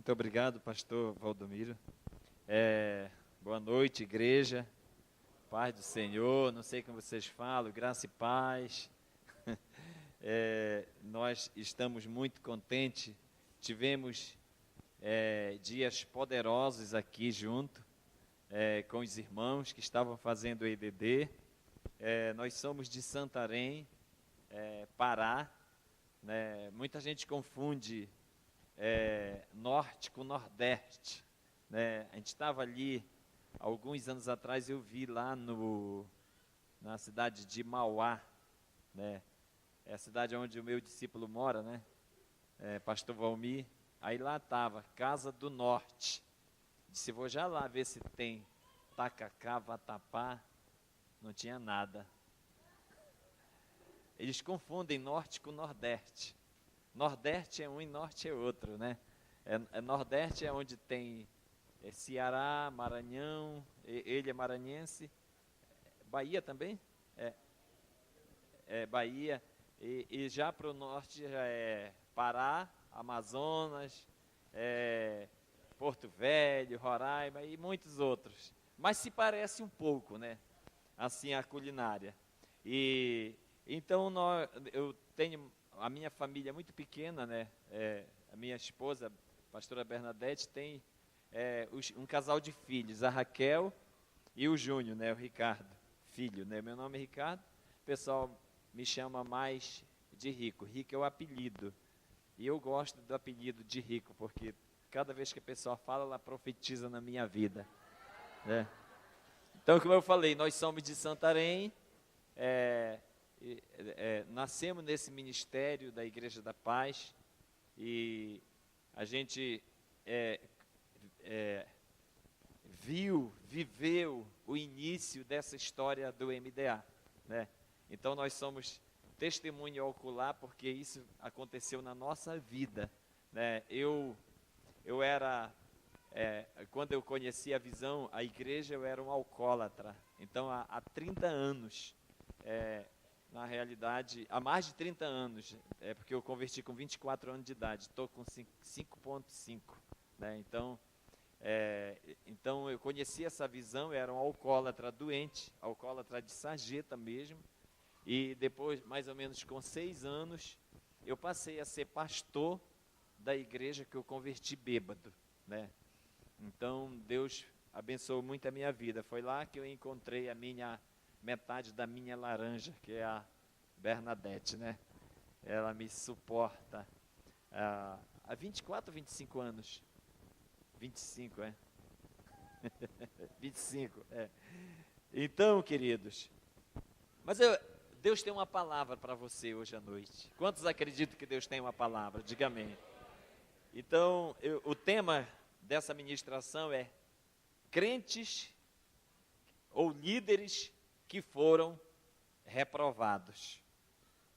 Muito obrigado, pastor Valdomiro. Boa noite, igreja. Paz do Senhor, não sei como vocês falam, graça e paz. Nós estamos muito contentes. Tivemos dias poderosos aqui junto com os irmãos que estavam fazendo o EBD. Nós somos de Santarém, Pará, né? Muita gente confunde norte com nordeste, né? A gente estava ali, alguns anos atrás eu vi lá na cidade de Mauá, né? É a cidade onde o meu discípulo mora, né? Pastor Valmir. Aí lá estava, Casa do Norte. Disse, vou já lá ver se tem tacacá, vatapá. Não tinha nada. Eles confundem norte com nordeste. Nordeste é um e norte é outro, né? Nordeste é onde tem Ceará, Maranhão, ele é maranhense. Bahia também? Bahia. E já para o norte já é Pará, Amazonas, Porto Velho, Roraima e muitos outros. Mas se parece um pouco, né? Assim, a culinária. E então eu tenho a minha família é muito pequena, né? A minha esposa, a pastora Bernadette, tem um casal de filhos, a Raquel e o Júnior, né? O Ricardo, filho, né? Meu nome é Ricardo, o pessoal me chama mais de Rico. Rico é o apelido. E eu gosto do apelido de Rico, porque cada vez que a pessoa fala, ela profetiza na minha vida, né? Então, como eu falei, nós somos de Santarém, nascemos nesse ministério da Igreja da Paz e a gente viveu o início dessa história do MDA, né? Então nós somos testemunho ocular porque isso aconteceu na nossa vida, né? Eu era quando eu conheci a visão, a igreja, eu era um alcoólatra. Então há 30 anos, na realidade, há mais de 30 anos, porque eu converti com 24 anos de idade, estou com 5,5, né? Então eu conheci essa visão, eu era um alcoólatra doente, alcoólatra de sarjeta mesmo, e depois, mais ou menos com 6 anos, eu passei a ser pastor da igreja que eu converti bêbado, né? Então Deus abençoou muito a minha vida. Foi lá que eu encontrei a metade da minha laranja, que é a Bernadette, né? Ela me suporta há 24 ou 25 anos. 25, 25, Então, queridos, mas Deus tem uma palavra para você hoje à noite. Quantos acreditam que Deus tem uma palavra? Diga amém. Então, o tema dessa ministração é crentes ou líderes que foram reprovados.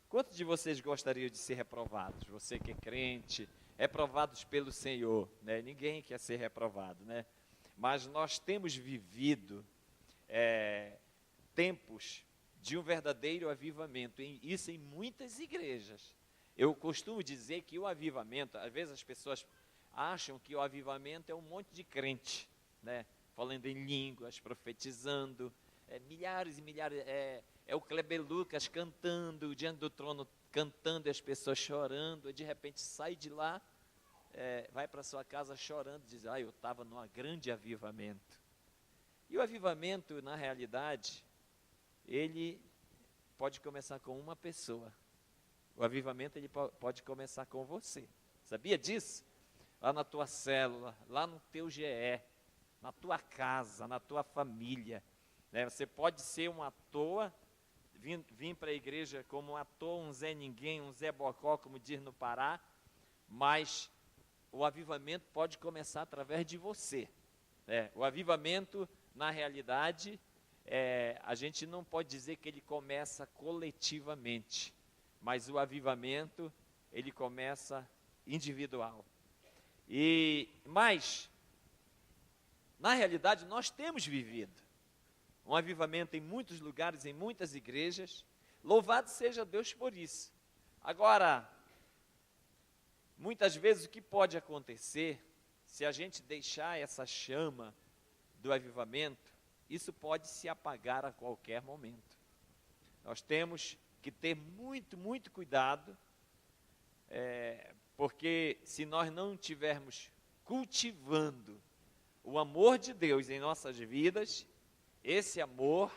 Quantos de vocês gostariam de ser reprovados? Você que é crente, reprovados pelo Senhor, né? Ninguém quer ser reprovado, né? Mas nós temos vivido tempos de um verdadeiro avivamento, isso em muitas igrejas. Eu costumo dizer que o avivamento, às vezes as pessoas acham que o avivamento é um monte de crente, né? Falando em línguas, profetizando, milhares e milhares, o Kleber Lucas cantando, diante do trono, cantando e as pessoas chorando, e de repente sai de lá, vai para sua casa chorando, diz, eu estava num grande avivamento. E o avivamento, na realidade, ele pode começar com uma pessoa. O avivamento ele pode começar com você. Sabia disso? Lá na tua célula, lá no teu GE, na tua casa, na tua família, né? Você pode ser um ator, vir para a igreja como um ator, um Zé Ninguém, um Zé Bocó, como diz no Pará, mas o avivamento pode começar através de você. O avivamento, na realidade, a gente não pode dizer que ele começa coletivamente, mas o avivamento, ele começa individual. Mas, na realidade, nós temos vivido um avivamento em muitos lugares, em muitas igrejas. Louvado seja Deus por isso. Agora, muitas vezes o que pode acontecer se a gente deixar essa chama do avivamento, isso pode se apagar a qualquer momento. Nós temos que ter muito, muito cuidado, porque se nós não estivermos cultivando o amor de Deus em nossas vidas, esse amor,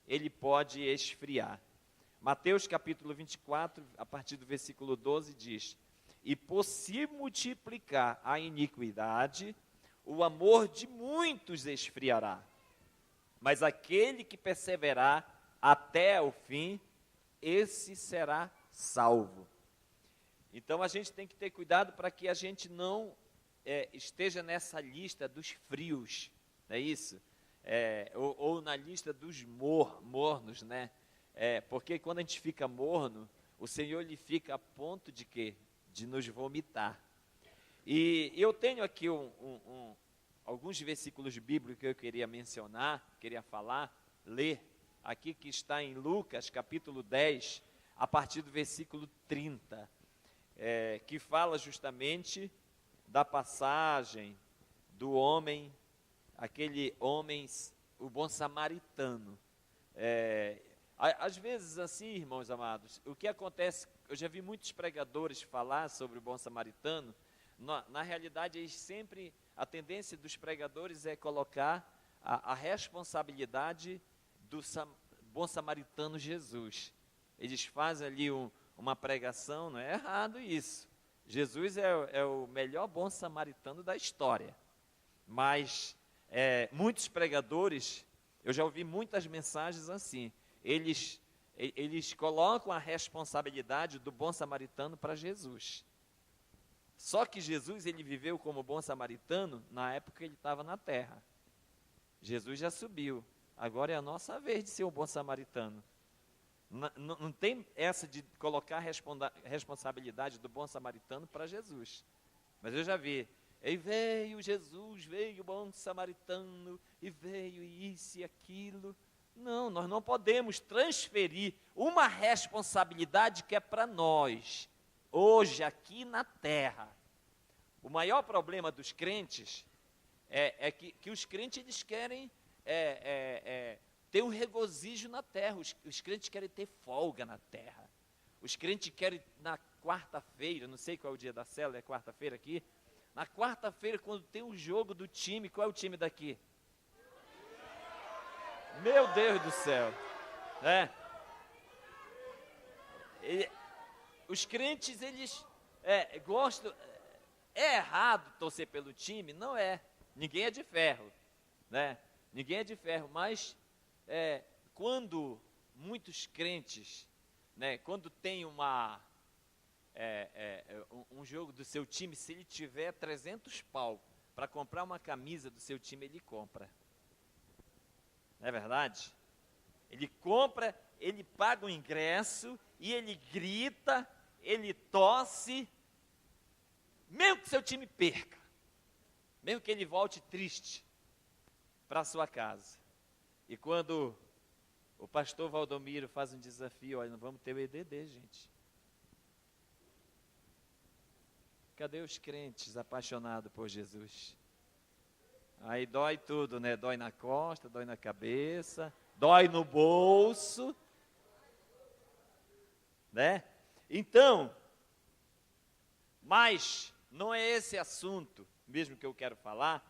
ele pode esfriar. Mateus capítulo 24, a partir do versículo 12, diz: e por se multiplicar a iniquidade, o amor de muitos esfriará. Mas aquele que perseverar até o fim, esse será salvo. Então a gente tem que ter cuidado para que a gente não esteja nessa lista dos frios, não é isso? Ou na lista dos mornos, né? Porque quando a gente fica morno, o Senhor ele fica a ponto de quê? De nos vomitar. E eu tenho aqui alguns versículos bíblicos que eu queria mencionar, queria falar, ler, aqui que está em Lucas capítulo 10, a partir do versículo 30, que fala justamente da passagem do homem, aquele homem, o bom samaritano. Às vezes assim, irmãos amados, o que acontece, eu já vi muitos pregadores falar sobre o bom samaritano, na realidade eles sempre, a tendência dos pregadores é colocar a responsabilidade do bom samaritano Jesus. Eles fazem ali uma pregação, não é errado isso. Jesus é o melhor bom samaritano da história. Mas muitos pregadores, eu já ouvi muitas mensagens assim, eles colocam a responsabilidade do bom samaritano para Jesus. Só que Jesus, ele viveu como bom samaritano na época que ele estava na terra. Jesus já subiu. Agora é a nossa vez de ser um bom samaritano. Não tem essa de colocar a responsabilidade do bom samaritano para Jesus. Mas eu já vi. E veio Jesus, veio o bom samaritano, e veio isso e aquilo. Não, nós não podemos transferir uma responsabilidade que é para nós, hoje, aqui na terra. O maior problema dos crentes é que os crentes eles querem ter um regozijo na terra. Os crentes querem ter folga na terra. Os crentes querem, na quarta-feira, não sei qual é o dia da célula, é quarta-feira aqui. Na quarta-feira, quando tem um jogo do time, qual é o time daqui? Meu Deus do céu, os crentes, eles gostam, é errado torcer pelo time? Não é, ninguém é de ferro, né? Ninguém é de ferro, mas quando muitos crentes, né, quando tem um jogo do seu time, se ele tiver 300 pau para comprar uma camisa do seu time, ele compra. Não é verdade? Ele compra, ele paga o ingresso e ele grita, ele tosse, mesmo que seu time perca, mesmo que ele volte triste para sua casa. E quando o pastor Valdomiro faz um desafio, olha, não vamos ter o EDD, gente. Cadê os crentes apaixonados por Jesus? Aí dói tudo, né? Dói na costa, dói na cabeça, dói no bolso, né? Então, mas não é esse assunto mesmo que eu quero falar.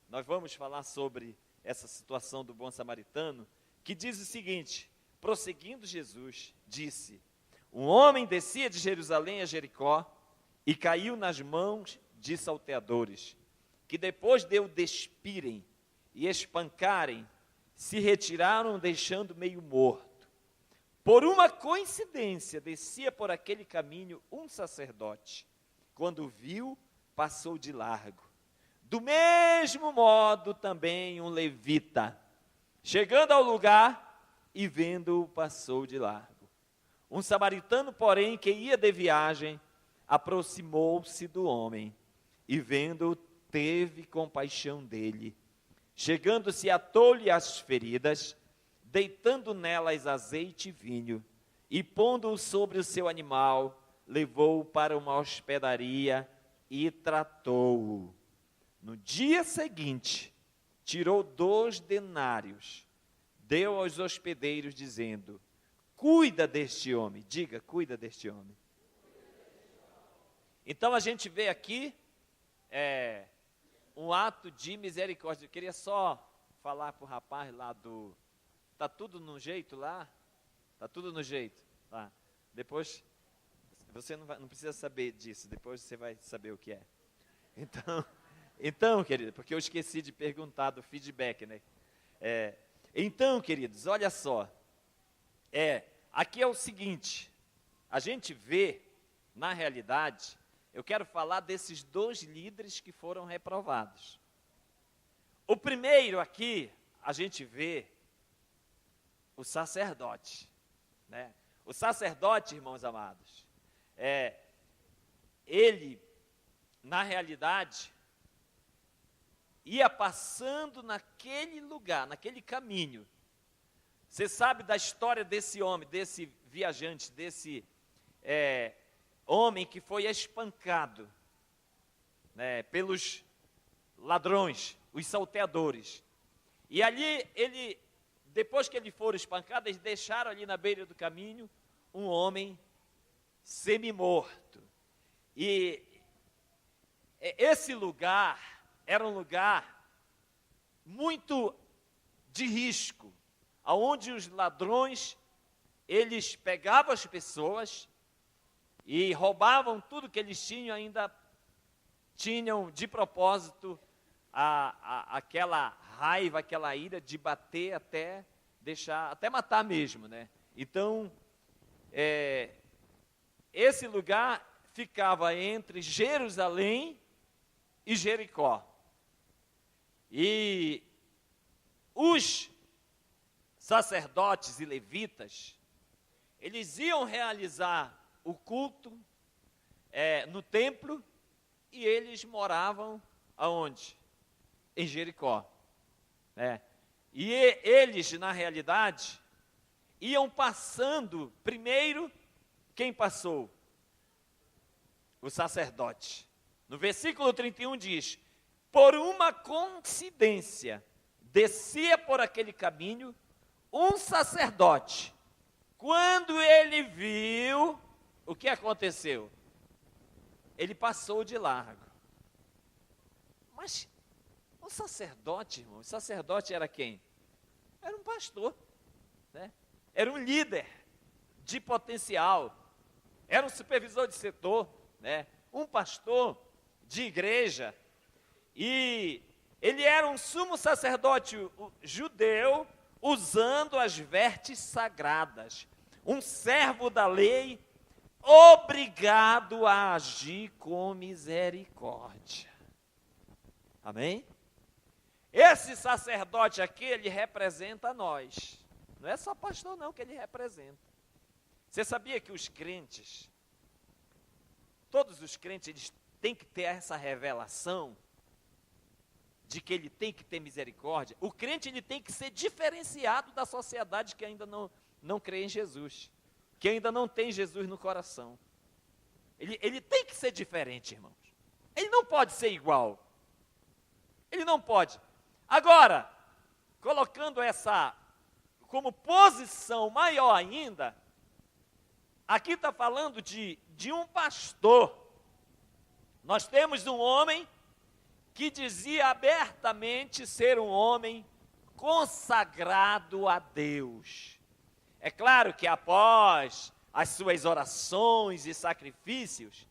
Nós vamos falar sobre essa situação do bom samaritano, que diz o seguinte: prosseguindo Jesus, disse: um homem descia de Jerusalém a Jericó e caiu nas mãos de salteadores, que depois de o despirem e espancarem, se retiraram deixando meio morto. Por uma coincidência, descia por aquele caminho um sacerdote. Quando viu, passou de largo. Do mesmo modo também um levita, chegando ao lugar e vendo-o, passou de largo. Um samaritano, porém, que ia de viagem, aproximou-se do homem e vendo-o, teve compaixão dele. Chegando-se, atou-lhe as feridas, deitando nelas azeite e vinho, e pondo-o sobre o seu animal, levou-o para uma hospedaria e tratou-o. No dia seguinte, tirou 2 denários, deu aos hospedeiros, dizendo: cuida deste homem. Diga, cuida deste homem. Então a gente vê aqui um ato de misericórdia. Eu queria só falar para o rapaz lá do... Está tudo no jeito lá? Está tudo no jeito. Tá. Depois, você não precisa saber disso, depois você vai saber o que é. Então, querido, porque eu esqueci de perguntar do feedback, né? Então, queridos, olha só. Aqui é o seguinte, a gente vê, na realidade, eu quero falar desses 2 líderes que foram reprovados. O primeiro aqui, a gente vê o sacerdote, né? O sacerdote, irmãos amados, ele, na realidade, ia passando naquele lugar, naquele caminho. Você sabe da história desse homem, desse viajante, desse homem que foi espancado, né, pelos ladrões, os salteadores. E ali, depois que ele for espancado, eles deixaram ali na beira do caminho um homem semi-morto. E esse lugar era um lugar muito de risco, onde os ladrões, eles pegavam as pessoas e roubavam tudo que eles tinham, ainda tinham de propósito aquela raiva, aquela ira de bater até matar mesmo, né? Então, esse lugar ficava entre Jerusalém e Jericó. E os sacerdotes e levitas, eles iam realizar o culto no templo, e eles moravam aonde? Em Jericó. E eles, na realidade, iam passando, primeiro, quem passou? O sacerdote. No versículo 31 diz: por uma coincidência, descia por aquele caminho um sacerdote. Quando ele viu, o que aconteceu? Ele passou de largo. Mas o sacerdote, irmão, o sacerdote era quem? Era um pastor, né? Era um líder de potencial, era um supervisor de setor, né? Um pastor de igreja, e ele era um sumo sacerdote judeu, usando as vestes sagradas, um servo da lei, obrigado a agir com misericórdia. Amém? Esse sacerdote aqui, ele representa nós. Não é só pastor não que ele representa. Você sabia que os crentes, todos os crentes, eles têm que ter essa revelação de que ele tem que ter misericórdia? O crente, ele tem que ser diferenciado da sociedade que ainda não crê em Jesus, que ainda não tem Jesus no coração. Ele tem que ser diferente, irmãos. Ele não pode ser igual. Ele não pode. Agora, colocando essa como posição maior ainda, aqui está falando de um pastor. Nós temos um homem que dizia abertamente ser um homem consagrado a Deus. É claro que após as suas orações e sacrifícios,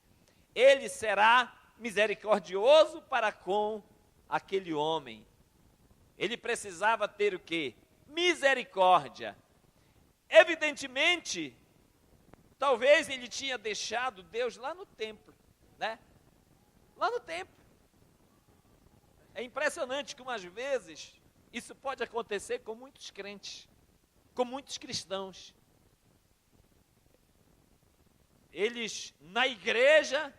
ele será misericordioso para com aquele homem. Ele precisava ter o quê? Misericórdia. Evidentemente, talvez ele tinha deixado Deus lá no templo, né? Lá no templo. É impressionante como às vezes isso pode acontecer com muitos crentes, com muitos cristãos. Eles, na igreja,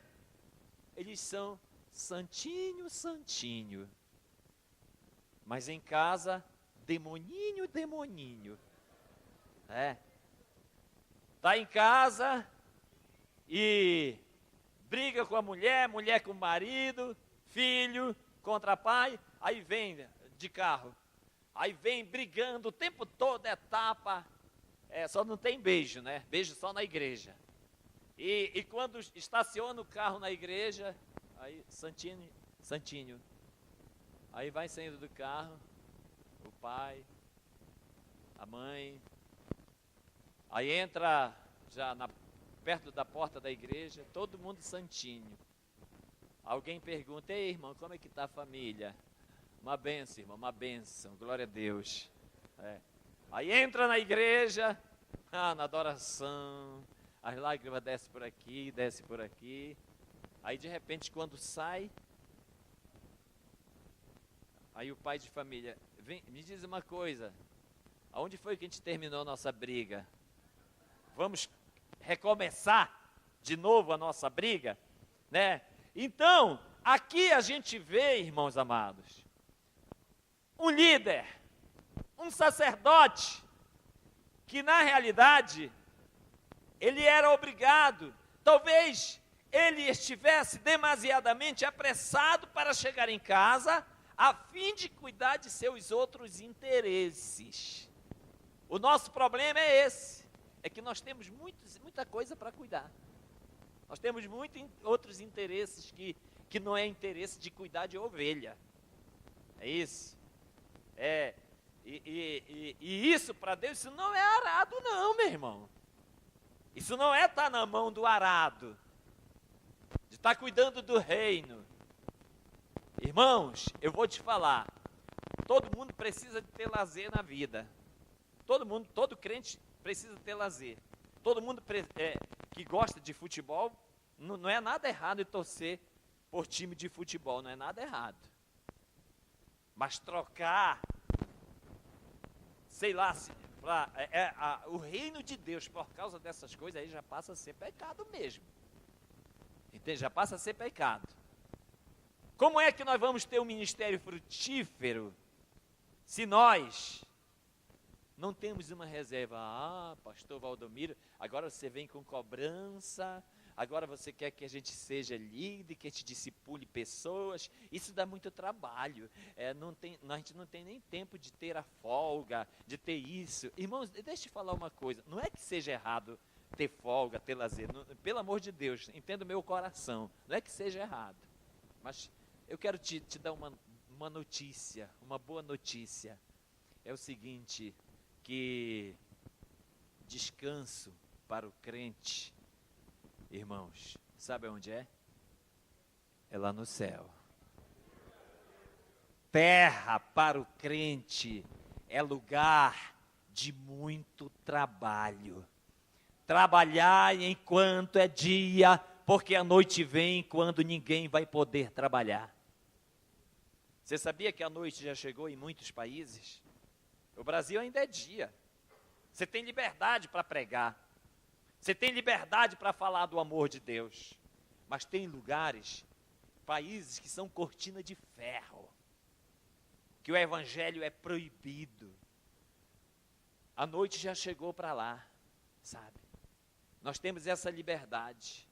eles são santinho, santinho. Mas em casa, demoninho, demoninho. Está em casa e briga com a mulher, mulher com o marido, filho contra pai, aí vem de carro. Aí vem brigando o tempo todo, é tapa. Só não tem beijo, né? Beijo só na igreja. E quando estaciona o carro na igreja, aí santinho. Aí vai saindo do carro, o pai, a mãe. Aí entra já perto da porta da igreja, todo mundo santinho. Alguém pergunta: ei, irmão, como é que está a família? Uma bênção, irmão, uma bênção, glória a Deus. Aí entra na igreja, na adoração, as lágrimas descem por aqui. Aí de repente quando sai, aí o pai de família, vem, me diz uma coisa, aonde foi que a gente terminou a nossa briga? Vamos recomeçar de novo a nossa briga, né? Então, aqui a gente vê, irmãos amados, um líder, um sacerdote, que na realidade, ele era obrigado, talvez ele estivesse demasiadamente apressado para chegar em casa, a fim de cuidar de seus outros interesses. O nosso problema é esse, é que nós temos muita coisa para cuidar. Nós temos outros interesses que não é interesse de cuidar de ovelha. É isso. E isso para Deus, isso não é arado não, meu irmão. Isso não é estar na mão do arado, de estar cuidando do reino. Irmãos, eu vou te falar, todo mundo precisa de ter lazer na vida. Todo crente precisa ter lazer. Todo mundo que gosta de futebol, não é nada errado em torcer por time de futebol, não é nada errado. Mas trocar, sei lá, o reino de Deus por causa dessas coisas aí já passa a ser pecado mesmo. Entende? Já passa a ser pecado. Como é que nós vamos ter um ministério frutífero se nós não temos uma reserva? Pastor Valdomiro, agora você vem com cobrança, agora você quer que a gente seja líder, que a gente discipule pessoas, isso dá muito trabalho, a gente não tem nem tempo de ter a folga, de ter isso. Irmãos, deixa eu te falar uma coisa, não é que seja errado ter folga, ter lazer, pelo amor de Deus, entenda o meu coração, não é que seja errado, mas eu quero te dar uma notícia, uma boa notícia, é o seguinte, que descanso para o crente, irmãos, sabe onde é? É lá no céu. Terra para o crente é lugar de muito trabalho. Trabalhar enquanto é dia, porque a noite vem quando ninguém vai poder trabalhar. Você sabia que a noite já chegou em muitos países? O Brasil ainda é dia. Você tem liberdade para pregar. Você tem liberdade para falar do amor de Deus. Mas tem lugares, países que são cortina de ferro, que o evangelho é proibido. A noite já chegou para lá, sabe? Nós temos essa liberdade.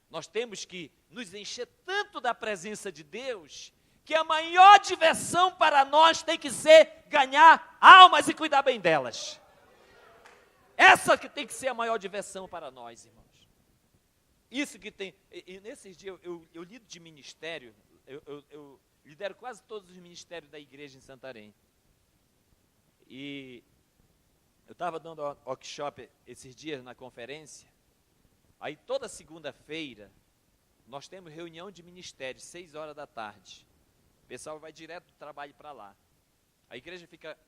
Nós temos que nos encher tanto da presença de Deus, que a maior diversão para nós tem que ser ganhar almas e cuidar bem delas. Essa que tem que ser a maior diversão para nós, irmãos. Isso que tem, e nesses dias eu lido de ministério, eu lidero quase todos os ministérios da igreja em Santarém. E eu estava dando workshop esses dias na conferência, aí toda segunda-feira nós temos reunião de ministério, 6 horas da tarde. O pessoal vai direto do trabalho para lá.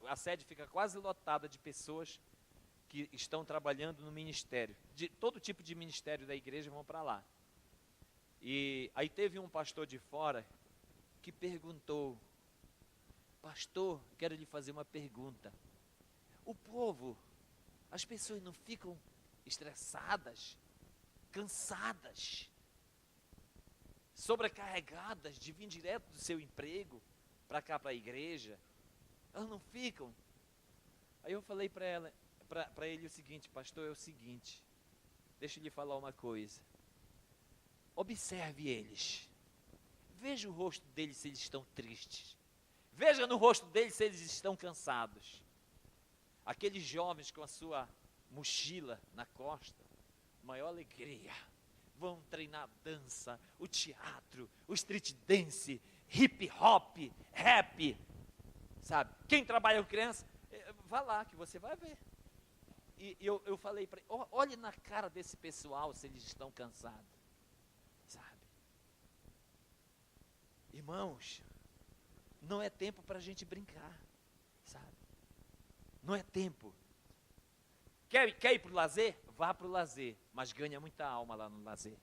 A sede fica quase lotada de pessoas que estão trabalhando no ministério. De todo tipo de ministério da igreja vão para lá. E aí teve um pastor de fora que perguntou: pastor, quero lhe fazer uma pergunta. O povo, as pessoas não ficam estressadas, cansadas, sobrecarregadas de vir direto do seu emprego para cá, para a igreja? Elas não ficam? Aí eu falei para ele o seguinte: pastor, é o seguinte, deixa eu lhe falar uma coisa. Observe eles, veja o rosto deles se eles estão tristes. Veja no rosto deles se eles estão cansados. Aqueles jovens com a sua mochila na costa, maior alegria. Vão treinar dança, o teatro, o street dance, hip hop, rap. Sabe? Quem trabalha com criança, vá lá que você vai ver. E eu falei para ele, olhe na cara desse pessoal se eles estão cansados. Sabe? Irmãos, não é tempo para a gente brincar, sabe? Não é tempo. Quer ir para o lazer? Vá para o lazer, mas ganha muita alma lá no lazer.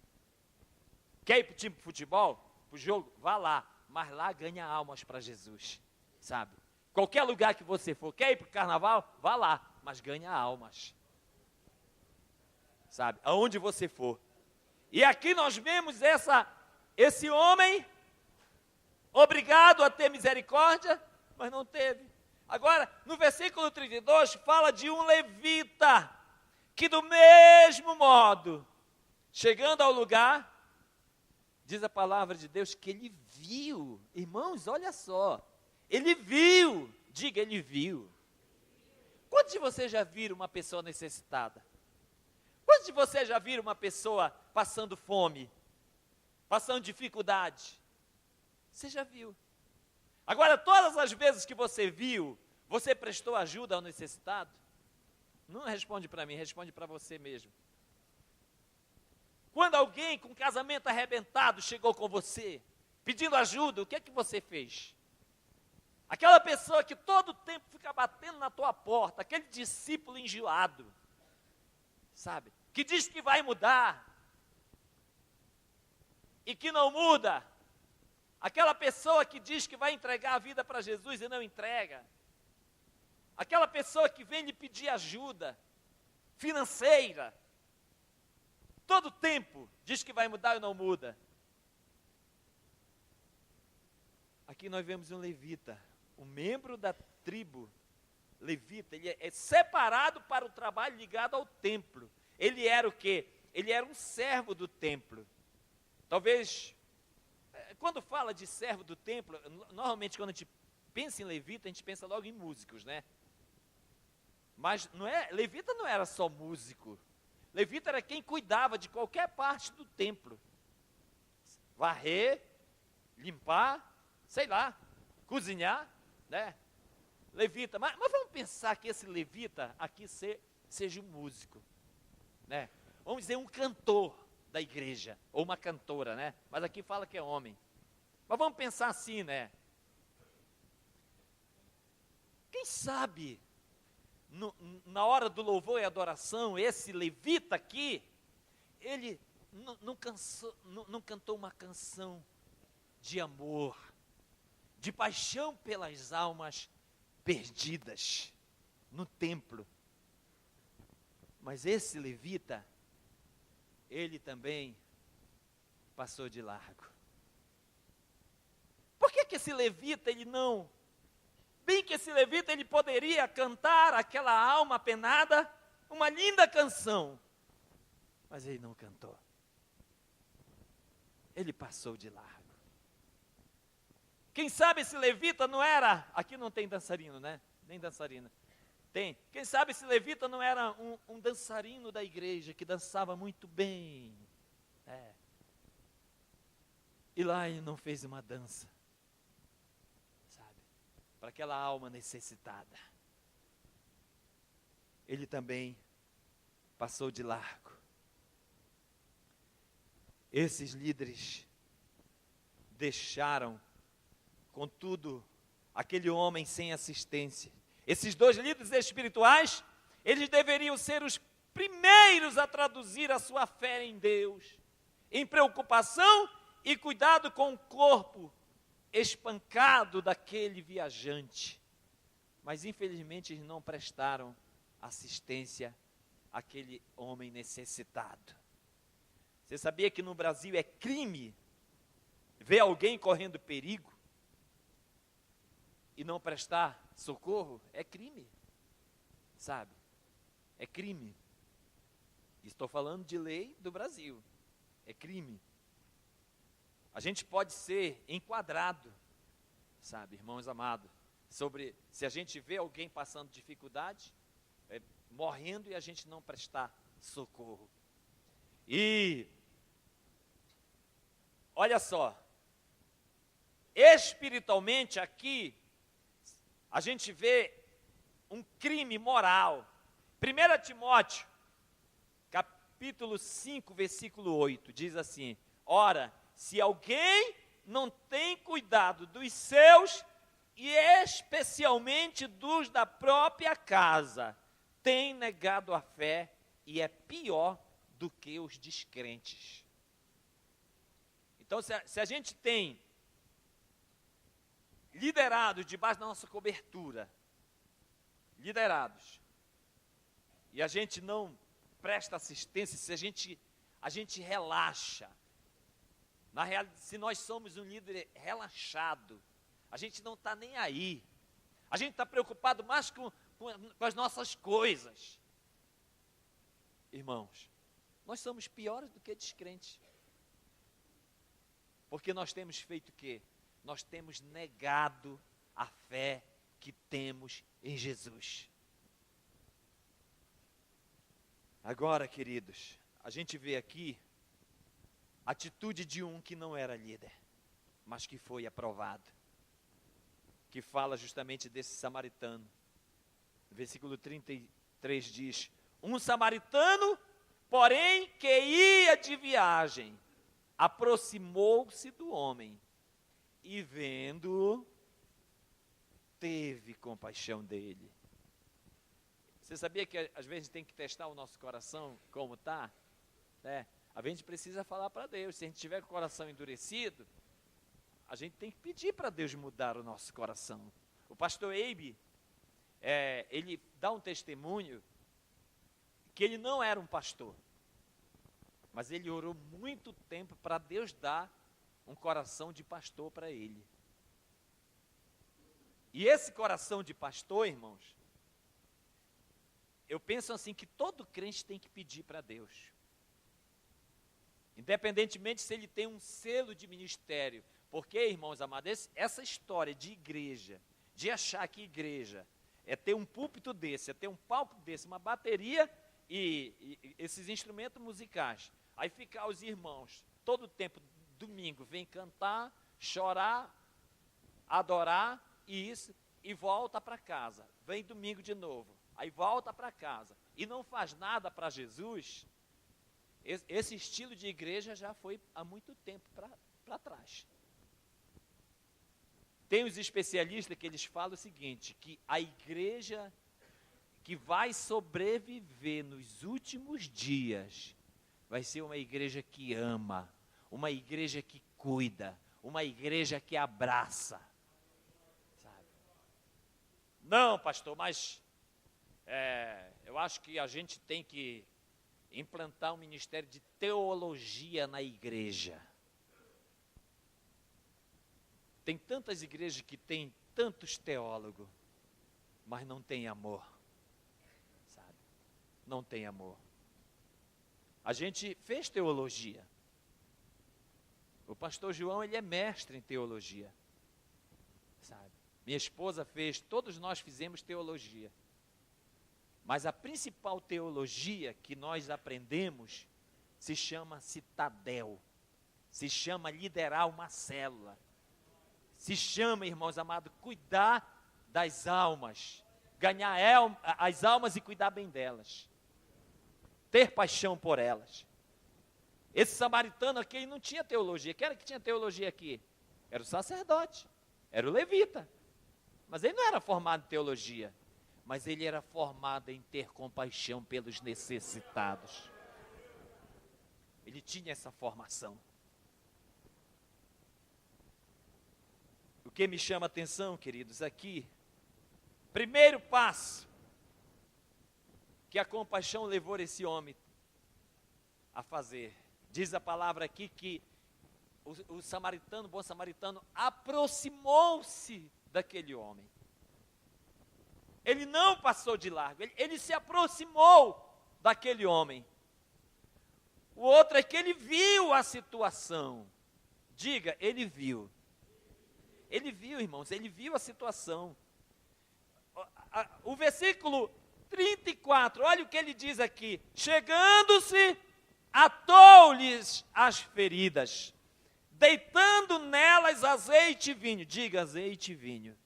Quer ir para o time de futebol? Para o jogo? Vá lá, mas lá ganha almas para Jesus, sabe? Qualquer lugar que você for, quer ir para o carnaval? Vá lá, mas ganha almas, sabe? Aonde você for. E aqui nós vemos esse homem obrigado a ter misericórdia, mas não teve. Agora, no versículo 32, fala de um levita, que do mesmo modo, chegando ao lugar, diz a palavra de Deus que ele viu. Irmãos, olha só, ele viu, diga, ele viu. Quantos de vocês já viram uma pessoa necessitada? Quantos de vocês já viram uma pessoa passando fome, passando dificuldade? Você já viu. Agora, todas as vezes que você viu, você prestou ajuda ao necessitado? Não responde para mim, responde para você mesmo. Quando alguém com casamento arrebentado chegou com você, pedindo ajuda, o que é que você fez? Aquela pessoa que todo tempo fica batendo na tua porta, aquele discípulo enjoado, sabe? Que diz que vai mudar e que não muda. Aquela pessoa que diz que vai entregar a vida para Jesus e não entrega. Aquela pessoa que vem lhe pedir ajuda financeira. Todo tempo diz que vai mudar e não muda. Aqui nós vemos um levita, um membro da tribo levita. Ele é separado para o trabalho ligado ao templo. Ele era o quê? Ele era um servo do templo. Talvez... Quando fala de servo do templo, normalmente quando a gente pensa em levita, a gente pensa logo em músicos, né? Mas levita não era só músico. Levita era quem cuidava de qualquer parte do templo. Varrer, limpar, sei lá, cozinhar, né? Levita, mas vamos pensar que esse levita aqui seja um músico, né? Vamos dizer um cantor da igreja, ou uma cantora, né? Mas aqui fala que é homem. Mas vamos pensar assim, né? Quem sabe, na hora do louvor e adoração, esse levita aqui, ele não cantou uma canção de amor, de paixão pelas almas perdidas no templo. Mas esse levita, ele também passou de largo. Por que esse levita, ele não... Bem que esse levita, ele poderia cantar aquela alma penada, uma linda canção. Mas ele não cantou. Ele passou de largo. Quem sabe esse levita não era... Aqui não tem dançarino, né? Nem dançarina. Tem. Quem sabe esse levita não era um dançarino da igreja, que dançava muito bem. E lá ele não fez uma dança, sabe? Para aquela alma necessitada. Ele também passou de largo. Esses líderes deixaram, contudo, aquele homem sem assistência. Esses dois líderes espirituais, eles deveriam ser os primeiros a traduzir a sua fé em Deus, em preocupação e cuidado com o corpo espancado daquele viajante. Mas infelizmente eles não prestaram assistência àquele homem necessitado. Você sabia que no Brasil é crime ver alguém correndo perigo e não prestar socorro? É crime, sabe? É crime. Estou falando de lei do Brasil. É crime. A gente pode ser enquadrado, sabe, irmãos amados, sobre se a gente vê alguém passando dificuldade, morrendo e a gente não prestar socorro. E olha só, espiritualmente aqui, a gente vê um crime moral. 1 Timóteo, capítulo 5, versículo 8, diz assim: ora, se alguém não tem cuidado dos seus, e especialmente dos da própria casa, tem negado a fé e é pior do que os descrentes. Então, se a gente tem liderados debaixo da nossa cobertura, liderados, e a gente não presta assistência, se a gente relaxa, na realidade, se nós somos um líder relaxado, a gente não está nem aí, a gente está preocupado mais com as nossas coisas. Irmãos, nós somos piores do que descrentes, porque nós temos feito o quê? Nós temos negado a fé que temos em Jesus. Agora, queridos, a gente vê aqui a atitude de um que não era líder, mas que foi aprovado, que fala justamente desse samaritano. Versículo 33 diz: um samaritano, porém, que ia de viagem, aproximou-se do homem e, vendo-o, teve compaixão dele. Você sabia que às vezes tem que testar o nosso coração como está? A gente precisa falar para Deus. Se a gente tiver com o coração endurecido, a gente tem que pedir para Deus mudar o nosso coração. O pastor Eibe, ele dá um testemunho que ele não era um pastor, mas ele orou muito tempo para Deus dar um coração de pastor para ele. E esse coração de pastor, irmãos, eu penso assim, que todo crente tem que pedir para Deus, independentemente se ele tem um selo de ministério, porque, irmãos amados, essa história de igreja, de achar que igreja é ter um púlpito desse, é ter um palco desse, uma bateria e esses instrumentos musicais, aí ficar os irmãos, todo o tempo, domingo, vem cantar, chorar, adorar, e volta para casa, vem domingo de novo, aí volta para casa, e não faz nada para Jesus. Esse estilo de igreja já foi há muito tempo para trás. Tem os especialistas que eles falam o seguinte, que a igreja que vai sobreviver nos últimos dias, vai ser uma igreja que ama, uma igreja que cuida, uma igreja que abraça, sabe? Não, pastor, mas eu acho que a gente tem que implantar um ministério de teologia na igreja. Tem tantas igrejas que tem tantos teólogos, mas não tem amor, sabe? Não tem amor. A gente fez teologia. O pastor João, ele é mestre em teologia, sabe? Minha esposa fez, todos nós fizemos teologia. Mas a principal teologia que nós aprendemos se chama citadel, se chama liderar uma célula, se chama, irmãos amados, cuidar das almas, ganhar as almas e cuidar bem delas, ter paixão por elas. Esse samaritano aqui, ele não tinha teologia. Quem era que tinha teologia aqui? Era o sacerdote, era o levita, mas ele não era formado em teologia, mas ele era formado em ter compaixão pelos necessitados. Ele tinha essa formação. O que me chama a atenção, queridos, aqui, primeiro passo que a compaixão levou esse homem a fazer, diz a palavra aqui que o samaritano, o bom samaritano, aproximou-se daquele homem. Ele não passou de largo, ele se aproximou daquele homem. O outro é que ele viu a situação Diga, ele viu. Ele viu, irmãos, ele viu a situação. O versículo 34, olha o que ele diz aqui. Chegando-se, atou-lhes as feridas, deitando nelas azeite e vinho. Diga, azeite e vinho.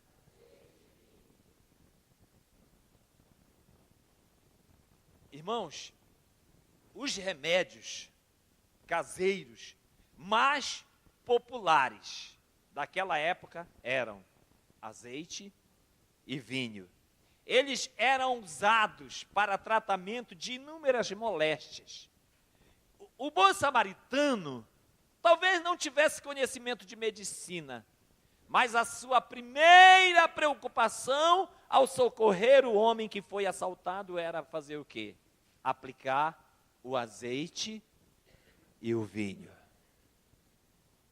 Irmãos, os remédios caseiros mais populares daquela época eram azeite e vinho. Eles eram usados para tratamento de inúmeras moléstias. O bom samaritano talvez não tivesse conhecimento de medicina, mas a sua primeira preocupação ao socorrer o homem que foi assaltado era fazer o quê? Aplicar o azeite e o vinho.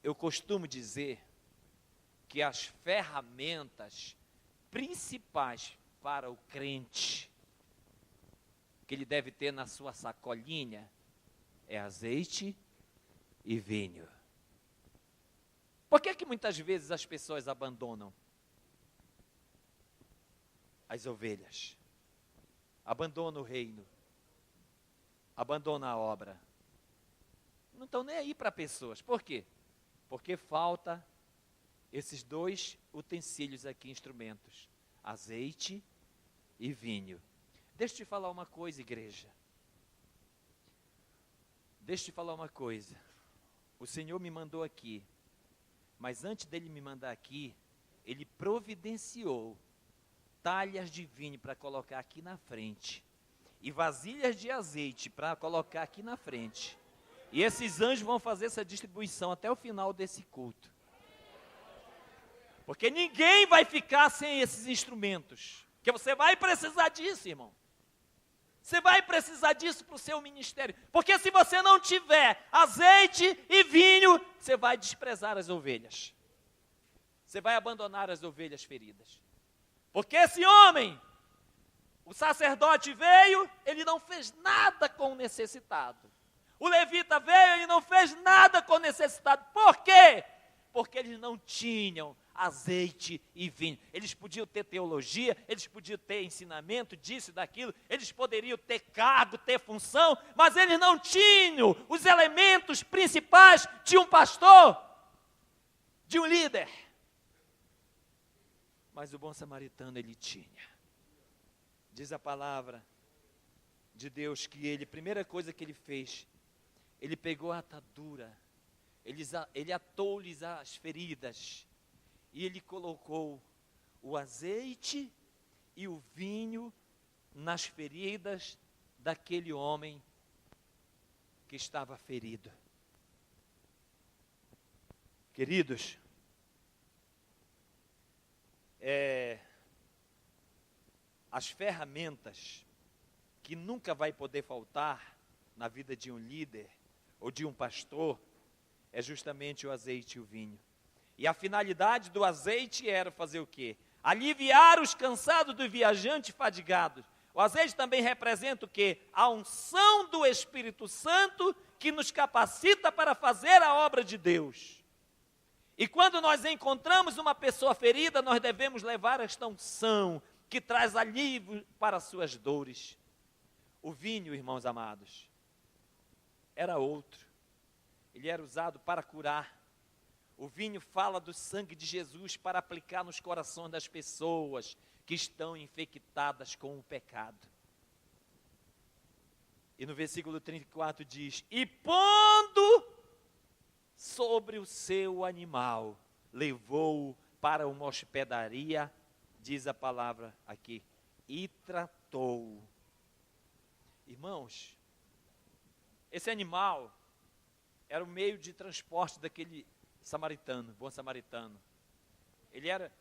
Eu costumo dizer que as ferramentas principais para o crente que ele deve ter na sua sacolinha é azeite e vinho. Por que muitas vezes as pessoas abandonam as ovelhas? Abandonam o reino, abandonam a obra. Não estão nem aí para pessoas. Por quê? Porque falta esses dois utensílios aqui, instrumentos, azeite e vinho. Deixa eu te falar uma coisa, igreja. Deixa eu te falar uma coisa. O Senhor me mandou aqui, mas antes dele me mandar aqui, ele providenciou talhas de vinho para colocar aqui na frente e vasilhas de azeite para colocar aqui na frente. E esses anjos vão fazer essa distribuição até o final desse culto. Porque ninguém vai ficar sem esses instrumentos. Porque você vai precisar disso, irmão. Você vai precisar disso para o seu ministério. Porque se você não tiver azeite e vinho, você vai desprezar as ovelhas. Você vai abandonar as ovelhas feridas. Porque esse homem, o sacerdote veio, ele não fez nada com o necessitado. O levita veio, ele não fez nada com o necessitado. Por quê? Porque eles não tinham azeite e vinho. Eles podiam ter teologia, eles podiam ter ensinamento disso e daquilo, eles poderiam ter cargo, ter função, mas eles não tinham os elementos principais de um pastor, de um líder. Mas o bom samaritano ele tinha. Diz a palavra de Deus que ele, primeira coisa que ele fez, ele pegou a atadura, ele atou-lhes as feridas, e ele colocou o azeite e o vinho nas feridas daquele homem que estava ferido. Queridos, as ferramentas que nunca vai poder faltar na vida de um líder ou de um pastor é justamente o azeite e o vinho. E a finalidade do azeite era fazer o quê? Aliviar os cansados do viajante fadigado. O azeite também representa o quê? A unção do Espírito Santo que nos capacita para fazer a obra de Deus. E quando nós encontramos uma pessoa ferida, nós devemos levar esta unção que traz alívio para as suas dores. O vinho, irmãos amados, era outro. Ele era usado para curar. O vinho fala do sangue de Jesus para aplicar nos corações das pessoas que estão infectadas com o pecado. E no versículo 34 diz: e pondo sobre o seu animal, levou-o para uma hospedaria, diz a palavra aqui, e tratou-o. Irmãos, esse animal era o meio de transporte daquele samaritano, bom samaritano. Ele era,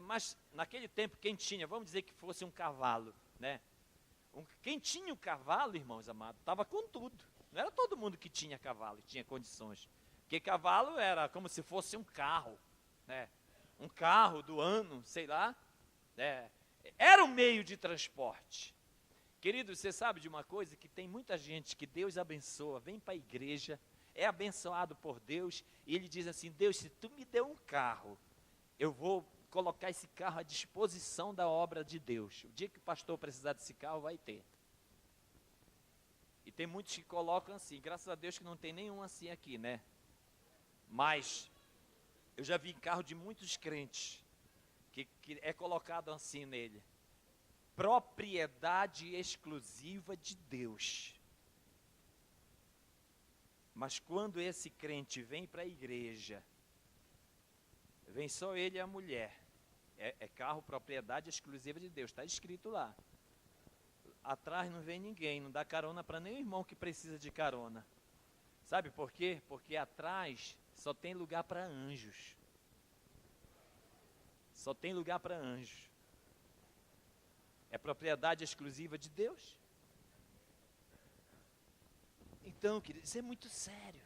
mas naquele tempo quem tinha, vamos dizer que fosse um cavalo, né? Quem tinha o cavalo, irmãos amados, estava com tudo. Não era todo mundo que tinha cavalo e tinha condições. Porque cavalo era como se fosse um carro, né? Um carro do ano, sei lá, né? Era um meio de transporte. Querido, você sabe de uma coisa? Que tem muita gente que Deus abençoa, vem para a igreja, é abençoado por Deus, e ele diz assim: Deus, se tu me der um carro, eu vou colocar esse carro à disposição da obra de Deus. O dia que o pastor precisar desse carro, vai ter. E tem muitos que colocam assim, graças a Deus que não tem nenhum assim aqui, né? Mas eu já vi carro de muitos crentes, que é colocado assim nele: propriedade exclusiva de Deus. Mas quando esse crente vem para a igreja, vem só ele e a mulher, é carro propriedade exclusiva de Deus, está escrito lá. Atrás não vem ninguém, não dá carona para nenhum irmão que precisa de carona. Sabe por quê? Porque atrás só tem lugar para anjos. Só tem lugar para anjos. É propriedade exclusiva de Deus. Então, querido, isso é muito sério.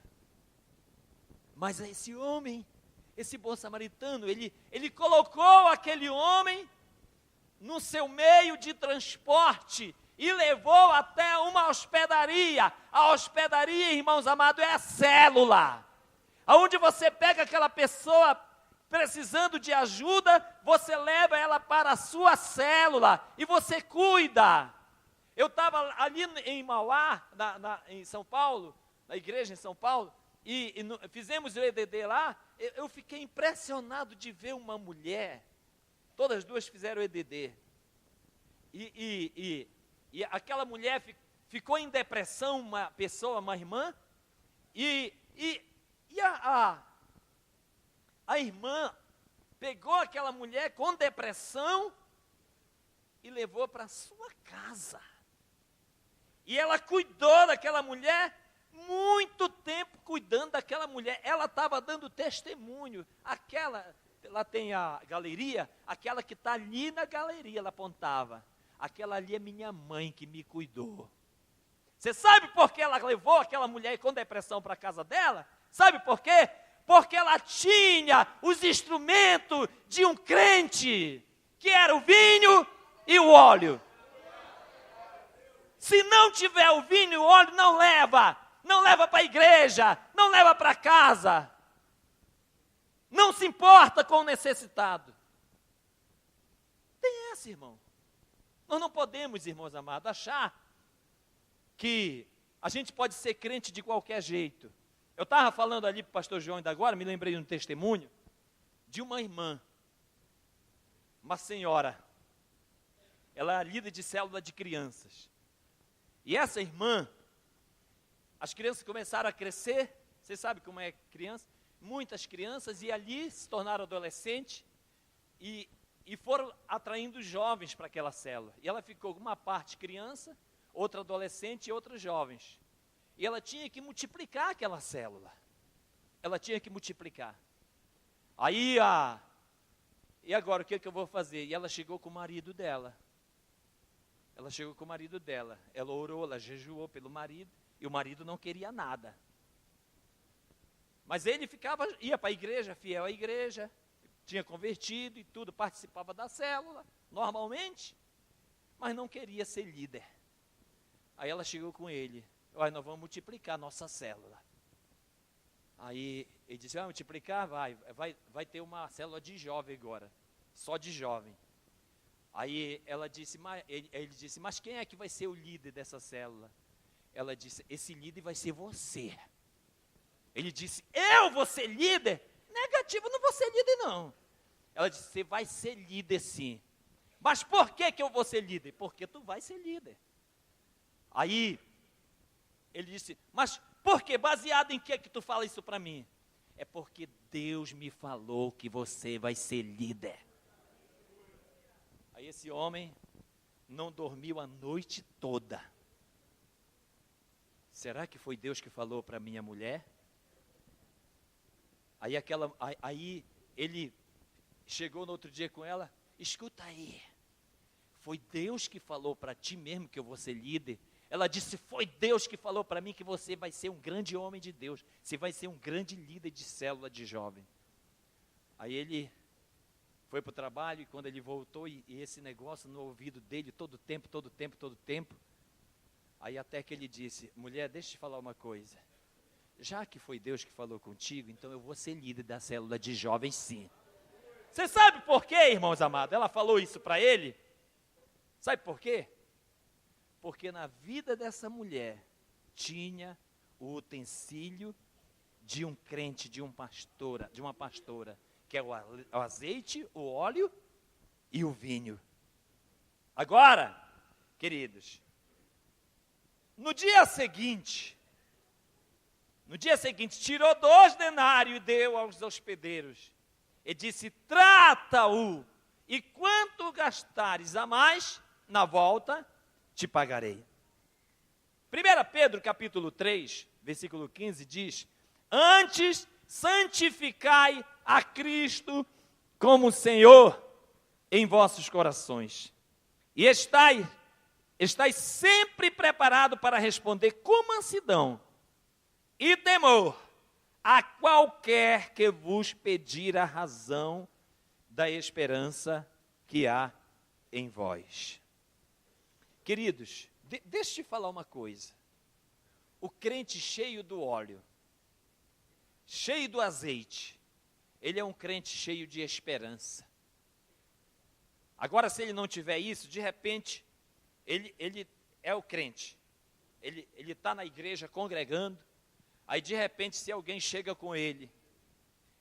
Mas esse homem, esse bom samaritano, ele colocou aquele homem no seu meio de transporte e levou até uma hospedaria. A hospedaria, irmãos amados, é a célula. Aonde você pega aquela pessoa precisando de ajuda, você leva ela para a sua célula e você cuida. Eu estava ali em Mauá, em São Paulo, na igreja em São Paulo, e fizemos o EDD lá. Eu fiquei impressionado de ver uma mulher, todas duas fizeram o EDD, e aquela mulher ficou em depressão, uma pessoa, uma irmã, e a irmã pegou aquela mulher com depressão e levou para sua casa. E ela cuidou daquela mulher, muito tempo cuidando daquela mulher. Ela estava dando testemunho. Lá tem a galeria, aquela que está ali na galeria, ela apontava. Aquela ali é minha mãe que me cuidou. Você sabe por que ela levou aquela mulher com depressão para a casa dela? Sabe por quê? Porque ela tinha os instrumentos de um crente, que era o vinho e o óleo. Se não tiver o vinho e o óleo, não leva para a igreja, não leva para casa. Não se importa com o necessitado. Tem essa, irmão. Nós não podemos, irmãos amados, achar que a gente pode ser crente de qualquer jeito. Eu estava falando ali para o pastor João ainda agora, me lembrei de um testemunho de uma irmã, uma senhora. Ela é líder de célula de crianças. E essa irmã, as crianças começaram a crescer, você sabe como é criança? Muitas crianças, e ali se tornaram adolescentes, e foram atraindo jovens para aquela célula. E ela ficou com uma parte criança, outra adolescente e outros jovens. E ela tinha que multiplicar aquela célula. Ela tinha que multiplicar. Aí, e agora o que eu vou fazer? E ela chegou com o marido dela. Ela orou, ela jejuou pelo marido, e o marido não queria nada. Mas ele ia para a igreja, fiel à igreja, tinha convertido e tudo, participava da célula, normalmente, mas não queria ser líder. Aí ela chegou com ele: olha, nós vamos multiplicar a nossa célula. Aí ele disse: vai multiplicar? Vai ter uma célula de jovem agora, só de jovem. Aí ele disse: mas quem é que vai ser o líder dessa célula? Ela disse: esse líder vai ser você. Ele disse: eu vou ser líder? Negativo, não vou ser líder não. Ela disse: você vai ser líder sim. Mas por que eu vou ser líder? Porque tu vai ser líder. Aí ele disse: mas por quê? Baseado em que tu fala isso para mim? É porque Deus me falou que você vai ser líder. Aí esse homem não dormiu a noite toda. Será que foi Deus que falou para minha mulher? Aí ele chegou no outro dia com ela: escuta aí, foi Deus que falou para ti mesmo que eu vou ser líder? Ela disse: foi Deus que falou para mim que você vai ser um grande homem de Deus, você vai ser um grande líder de célula de jovem. Aí ele foi para o trabalho, e quando ele voltou, e esse negócio no ouvido dele, todo tempo, aí até que ele disse: mulher, deixa eu te falar uma coisa, já que foi Deus que falou contigo, então eu vou ser líder da célula de jovens, sim. Você sabe por quê, irmãos amados? Ela falou isso para ele. Sabe por quê? Porque na vida dessa mulher tinha o utensílio de um crente, de uma pastora, que é o azeite, o óleo e o vinho. Agora, queridos, no dia seguinte, tirou 2 denários e deu aos hospedeiros. E disse, trata-o, e quanto gastares a mais, na volta, te pagarei. 1 Pedro capítulo 3, versículo 15 diz, antes santificai a Cristo como Senhor em vossos corações. E estais sempre preparado para responder com mansidão e temor a qualquer que vos pedir a razão da esperança que há em vós. Queridos, deixa eu te falar uma coisa. O crente cheio do óleo, cheio do azeite, ele é um crente cheio de esperança. Agora, se ele não tiver isso, de repente, ele é o crente. Ele está na igreja congregando, aí de repente, se alguém chega com ele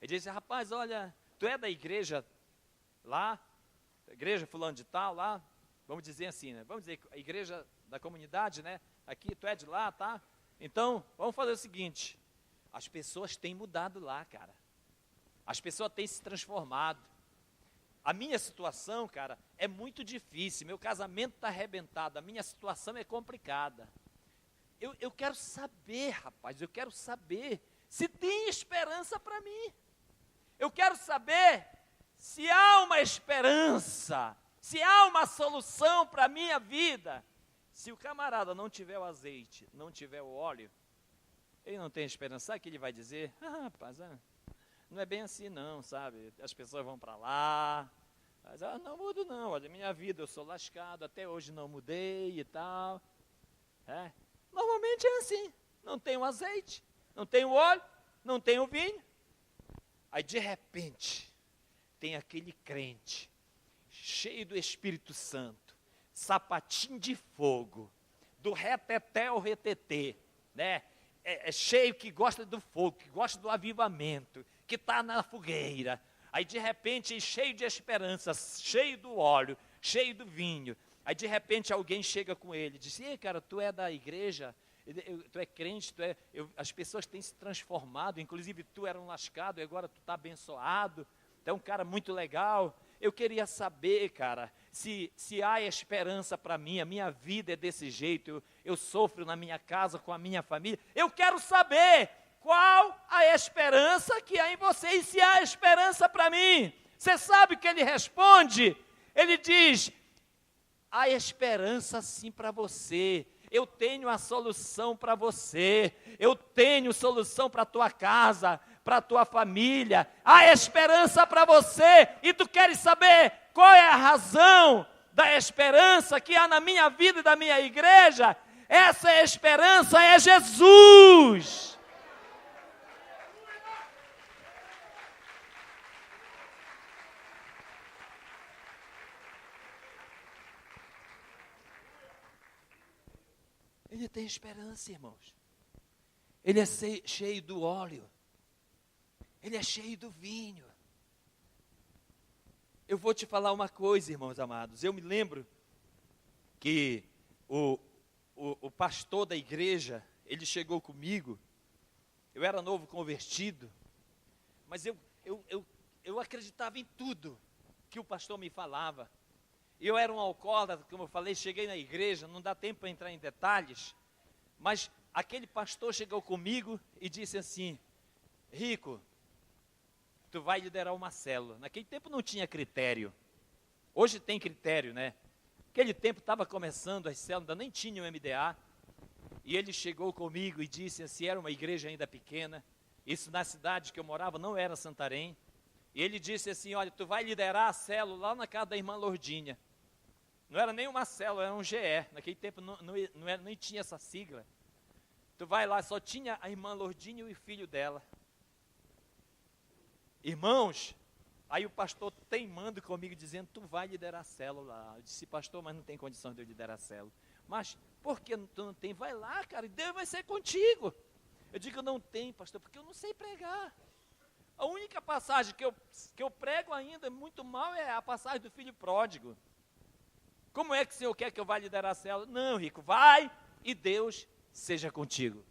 diz, rapaz, olha, tu é da igreja lá, igreja fulano de tal, lá, vamos dizer assim, né? Vamos dizer, a igreja da comunidade, né? Aqui, tu é de lá, tá? Então, vamos fazer o seguinte, as pessoas têm mudado lá, cara. As pessoas têm se transformado. A minha situação, cara, é muito difícil, meu casamento está arrebentado, a minha situação é complicada. Eu quero saber, rapaz, eu quero saber se tem esperança para mim. Eu quero saber se há uma esperança, se há uma solução para a minha vida. Se o camarada não tiver o azeite, não tiver o óleo, ele não tem esperança. Sabe o que ele vai dizer? Rapaz, não é bem assim não, sabe? As pessoas vão para lá, mas não mudo não, olha, minha vida eu sou lascado, até hoje não mudei e tal. Normalmente é assim, não tem o azeite, não tem o óleo, não tem o vinho. Aí de repente, tem aquele crente, cheio do Espírito Santo, sapatinho de fogo, do reteté ao retetê, né? É cheio, que gosta do fogo, que gosta do avivamento, que está na fogueira. Aí de repente, cheio de esperança, cheio do óleo, cheio do vinho. Aí de repente alguém chega com ele e diz, ei cara, tu é da igreja, tu é crente, as pessoas têm se transformado, inclusive tu era um lascado e agora tu está abençoado, tu é um cara muito legal. Eu queria saber, cara, se há esperança para mim, a minha vida é desse jeito, eu sofro na minha casa com a minha família. Eu quero saber qual a esperança que há em você e se há esperança para mim. Você sabe o que ele responde? Ele diz, há esperança sim para você. Eu tenho a solução para você. Eu tenho solução para a tua casa, para a tua família. Há esperança para você. E tu queres saber qual é a razão da esperança que há na minha vida e da minha igreja? Essa esperança é Jesus. Ele tem esperança, irmãos. Ele é cheio do óleo. Ele é cheio do vinho. Eu vou te falar uma coisa, irmãos amados. Eu me lembro que o pastor da igreja, ele chegou comigo. Eu era novo convertido. Mas eu acreditava em tudo que o pastor me falava. Eu era um alcoólatra, como eu falei, cheguei na igreja, não dá tempo para entrar em detalhes, mas aquele pastor chegou comigo e disse assim, Rico, tu vai liderar uma célula. Naquele tempo não tinha critério, hoje tem critério, né? Naquele tempo estava começando as células, ainda nem tinha o MDA, e ele chegou comigo e disse assim, era uma igreja ainda pequena, isso na cidade que eu morava não era Santarém, e ele disse assim, olha, tu vai liderar a célula lá na casa da irmã Lourdinha. Não era nem uma célula, era um GE. Naquele tempo nem tinha essa sigla. Tu vai lá, só tinha a irmã Lourdinha e o filho dela. Irmãos, aí o pastor teimando comigo, dizendo, tu vai liderar a célula. Eu disse, pastor, mas não tem condição de eu liderar a célula. Mas, por que tu não tem? Vai lá, cara, Deus vai ser contigo. Eu digo, não tem, pastor, porque eu não sei pregar. A única passagem que eu prego ainda muito mal é a passagem do filho pródigo. Como é que o Senhor quer que eu vá liderar a célula? Não, Rico, vai e Deus seja contigo.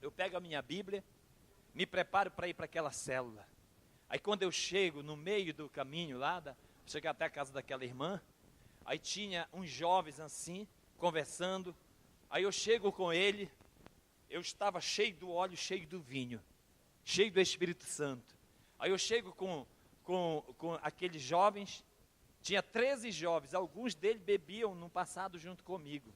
Eu pego a minha Bíblia, me preparo para ir para aquela célula. Aí quando eu chego no meio do caminho lá, cheguei até a casa daquela irmã, aí tinha uns jovens assim, conversando, aí eu chego com ele, eu estava cheio do óleo, cheio do vinho, cheio do Espírito Santo. Aí eu chego com aqueles jovens, tinha 13 jovens, alguns deles bebiam no passado junto comigo.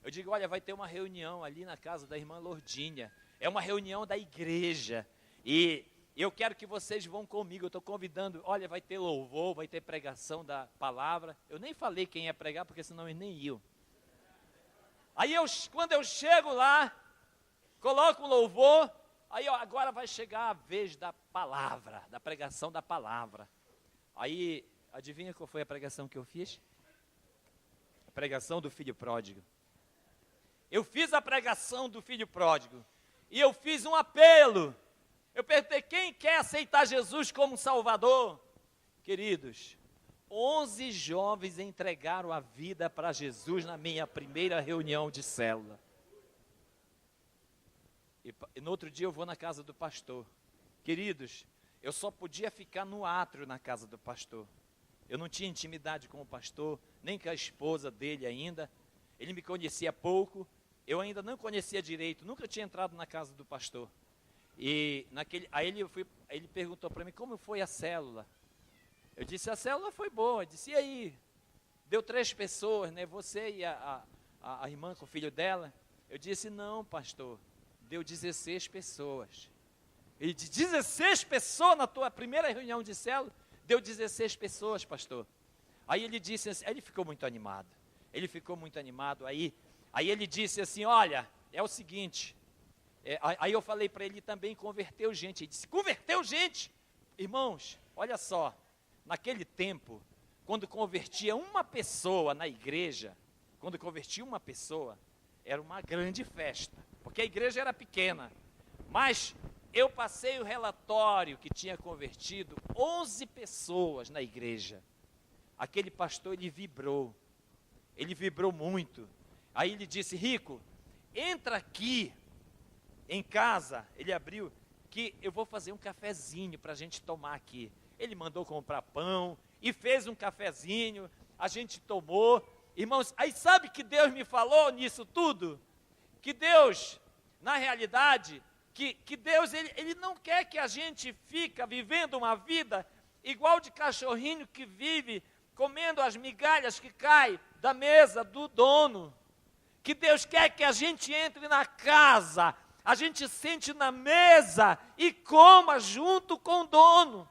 Eu digo, olha, vai ter uma reunião ali na casa da irmã Lourdinha, é uma reunião da igreja, e eu quero que vocês vão comigo, eu estou convidando, olha, vai ter louvor, vai ter pregação da palavra. Eu nem falei quem ia pregar, porque senão eles nem iam. Aí quando eu chego lá, coloco o louvor, aí ó, agora vai chegar a vez da palavra, da pregação da palavra. Aí, adivinha qual foi a pregação que eu fiz? A pregação do filho pródigo. Eu fiz a pregação do filho pródigo, e eu fiz um apelo. Eu perguntei, quem quer aceitar Jesus como Salvador? Queridos, 11 jovens entregaram a vida para Jesus na minha primeira reunião de célula. E no outro dia eu vou na casa do pastor. Queridos, eu só podia ficar no átrio na casa do pastor. Eu não tinha intimidade com o pastor, nem com a esposa dele ainda. Ele me conhecia pouco, eu ainda não conhecia direito, nunca tinha entrado na casa do pastor. E aí ele perguntou para mim, como foi a célula? Eu disse, a célula foi boa. Eu disse, e aí? Deu 3 pessoas, né? Você e a irmã com o filho dela? Eu disse, não, pastor, deu 16 pessoas. Ele disse, 16 pessoas na tua primeira reunião de célula? Deu 16 pessoas, pastor. Aí ele disse assim, ele ficou muito animado. Aí ele disse assim, olha, é o seguinte... aí eu falei para ele também, converteu gente. Ele disse, converteu gente? Irmãos, olha só, naquele tempo, quando convertia uma pessoa na igreja, era uma grande festa, porque a igreja era pequena. Mas eu passei o relatório que tinha convertido 11 pessoas na igreja. Aquele pastor, ele vibrou muito. Aí ele disse, Rico, entra aqui em casa, ele abriu, que eu vou fazer um cafezinho para a gente tomar aqui. Ele mandou comprar pão e fez um cafezinho, a gente tomou. Irmãos, aí sabe que Deus me falou nisso tudo? Que Deus, na realidade, que Deus, ele não quer que a gente fica vivendo uma vida igual de cachorrinho que vive comendo as migalhas que caem da mesa do dono. Que Deus quer que a gente entre na casa, a gente sente na mesa e coma junto com o dono.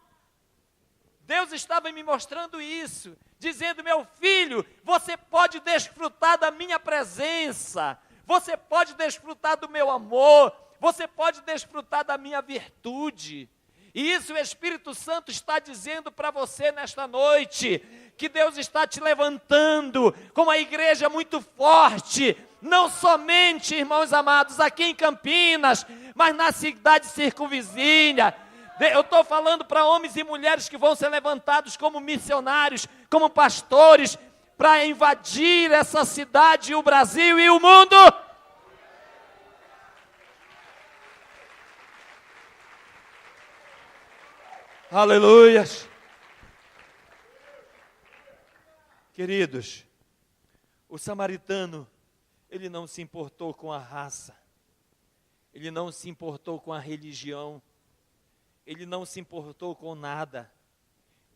Deus estava me mostrando isso, dizendo, meu filho, você pode desfrutar da minha presença, você pode desfrutar do meu amor, você pode desfrutar da minha virtude. E isso o Espírito Santo está dizendo para você nesta noite, que Deus está te levantando com uma igreja muito forte, não somente, irmãos amados, aqui em Campinas, mas na cidade circunvizinha. Eu estou falando para homens e mulheres que vão ser levantados como missionários, como pastores, para invadir essa cidade, o Brasil e o mundo. Aleluias. Queridos, o samaritano, ele não se importou com a raça, ele não se importou com a religião, ele não se importou com nada.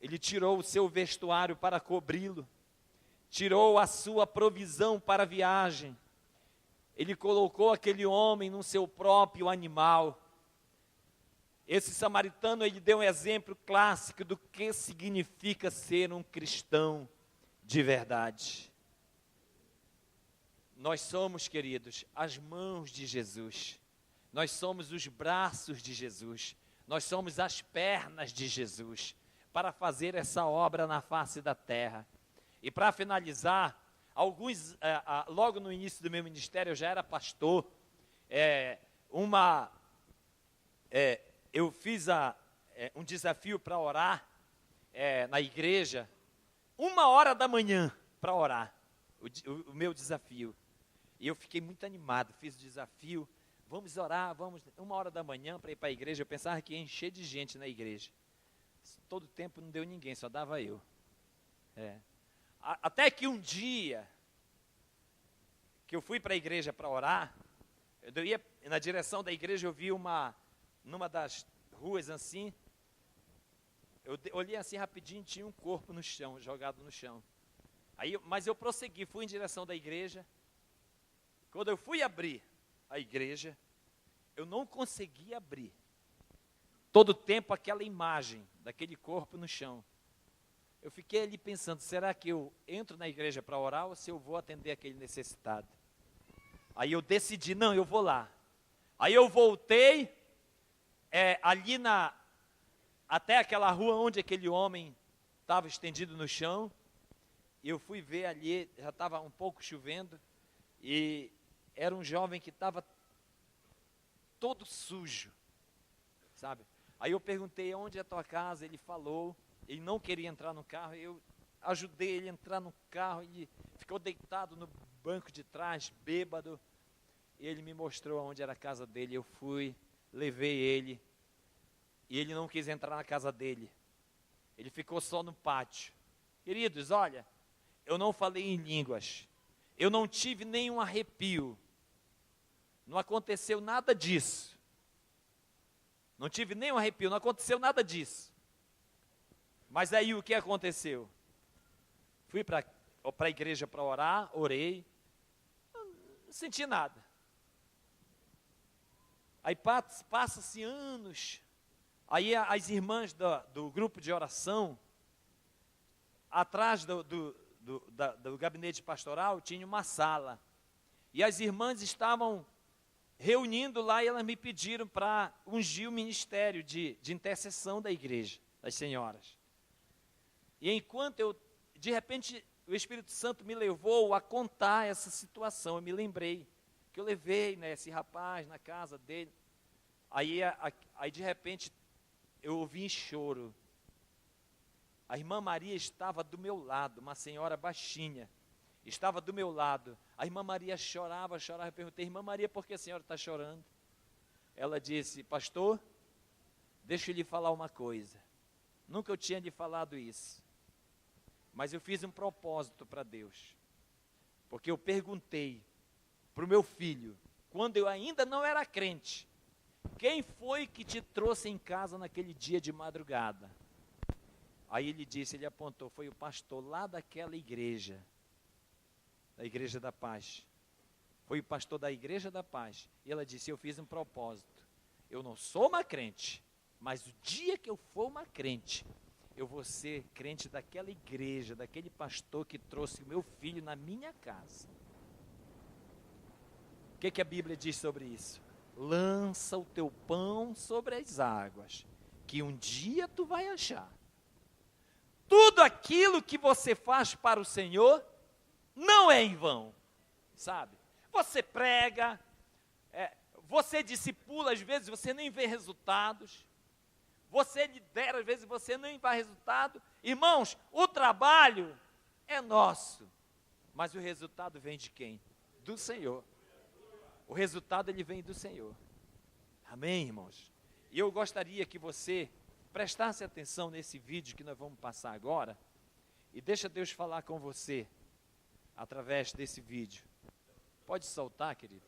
Ele tirou o seu vestuário para cobri-lo, tirou a sua provisão para a viagem, ele colocou aquele homem no seu próprio animal. Esse samaritano, ele deu um exemplo clássico do que significa ser um cristão de verdade. Nós somos, queridos, as mãos de Jesus. Nós somos os braços de Jesus. Nós somos as pernas de Jesus para fazer essa obra na face da terra. E para finalizar, logo no início do meu ministério, eu já era pastor. Eu fiz um desafio para orar na igreja, 1h da manhã para orar, o meu desafio. E eu fiquei muito animado, fiz o desafio, vamos orar, 1h da manhã para ir para a igreja. Eu pensava que ia encher de gente na igreja. Todo o tempo não deu ninguém, só dava eu. Até que um dia, que eu fui para a igreja para orar, eu ia na direção da igreja, eu vi numa das ruas assim, eu olhei assim rapidinho, tinha um corpo no chão, jogado no chão. Mas eu prossegui, fui em direção da igreja. Quando eu fui abrir a igreja, eu não consegui abrir. Todo o tempo aquela imagem daquele corpo no chão. Eu fiquei ali pensando, será que eu entro na igreja para orar ou se eu vou atender aquele necessitado? Aí eu decidi, não, eu vou lá. Aí eu voltei até aquela rua onde aquele homem estava estendido no chão. E eu fui ver ali, já estava um pouco chovendo, e era um jovem que estava todo sujo, sabe? Aí eu perguntei, onde é a tua casa? Ele falou, ele não queria entrar no carro, eu ajudei ele a entrar no carro, ele ficou deitado no banco de trás, bêbado, e ele me mostrou onde era a casa dele. Eu fui, levei ele, e ele não quis entrar na casa dele, ele ficou só no pátio. Queridos, olha, eu não falei em línguas, eu não tive nenhum arrepio, não aconteceu nada disso, não tive nenhum arrepio, não aconteceu nada disso. Mas aí o que aconteceu? Fui para a igreja para orar, orei, não senti nada. Aí passa-se anos, aí as irmãs do grupo de oração, atrás do gabinete pastoral, tinha uma sala, e as irmãs estavam reunindo lá, e elas me pediram para ungir o ministério de intercessão da igreja, das senhoras. E enquanto de repente, o Espírito Santo me levou a contar essa situação. Eu me lembrei que eu levei, esse rapaz na casa dele. Aí de repente, eu ouvi choro. A irmã Maria estava do meu lado, uma senhora baixinha, estava do meu lado. A irmã Maria chorava, eu perguntei, irmã Maria, por que a senhora está chorando? Ela disse, pastor, deixa eu lhe falar uma coisa, nunca eu tinha lhe falado isso, mas eu fiz um propósito para Deus, porque eu perguntei para o meu filho, quando eu ainda não era crente, quem foi que te trouxe em casa naquele dia de madrugada? Aí ele apontou, foi o pastor lá daquela igreja, da Igreja da Paz. Foi o pastor da Igreja da Paz. E ela disse, eu fiz um propósito. Eu não sou uma crente, mas o dia que eu for uma crente, eu vou ser crente daquela igreja, daquele pastor que trouxe o meu filho na minha casa. O que a Bíblia diz sobre isso? Lança o teu pão sobre as águas, que um dia tu vai achar. Tudo aquilo que você faz para o Senhor não é em vão, sabe? Você prega, você discipula, às vezes você nem vê resultados. Você lidera, às vezes você nem vê resultado. Irmãos, o trabalho é nosso, mas o resultado vem de quem? Do Senhor. O resultado ele vem do Senhor. Amém, irmãos? E eu gostaria que você prestasse atenção nesse vídeo que nós vamos passar agora, e deixa Deus falar com você através desse vídeo. Pode soltar, querido.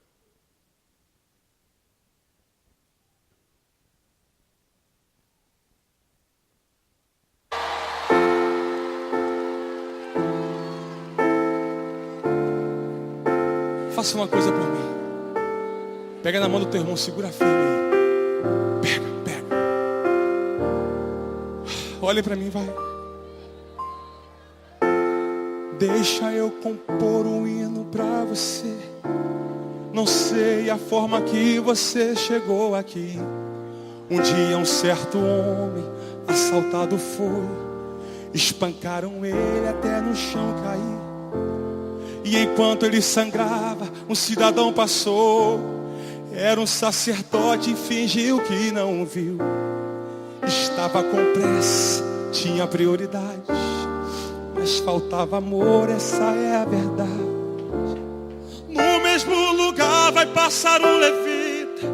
Faça uma coisa por mim. Pega na mão do teu irmão, segura firme aí. Pega. Olha para mim, vai. Deixa eu compor um hino pra você. Não sei a forma que você chegou aqui. Um dia um certo homem assaltado foi. Espancaram ele até no chão cair. E enquanto ele sangrava, um cidadão passou. Era um sacerdote e fingiu que não viu. Estava com pressa, tinha prioridades, mas faltava amor, essa é a verdade. No mesmo lugar vai passar um levita.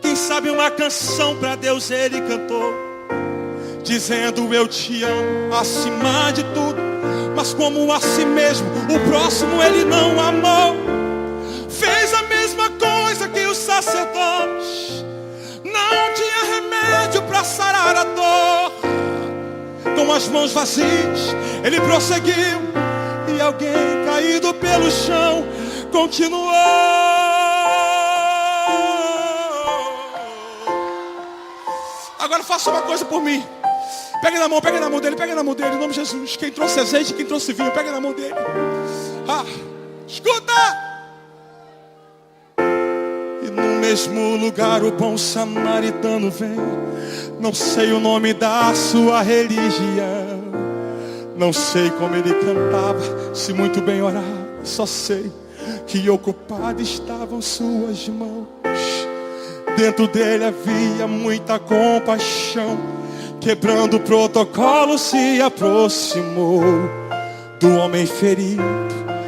Quem sabe uma canção para Deus ele cantou, dizendo eu te amo acima de tudo. Mas como a si mesmo, o próximo ele não amou. Fez a mesma coisa que o sacerdote. Não tinha remédio para sarar a dor. Com as mãos vazias ele prosseguiu. E alguém caído pelo chão continuou. Agora faça uma coisa por mim. Pega na mão dele, pega na mão dele, em nome de Jesus. Quem trouxe azeite, quem trouxe vinho, pega na mão dele. Escuta! E no mesmo lugar o bom samaritano vem. Não sei o nome da sua religião, não sei como ele cantava, se muito bem orava. Só sei que ocupadas estavam suas mãos. Dentro dele havia muita compaixão. Quebrando o protocolo se aproximou do homem ferido.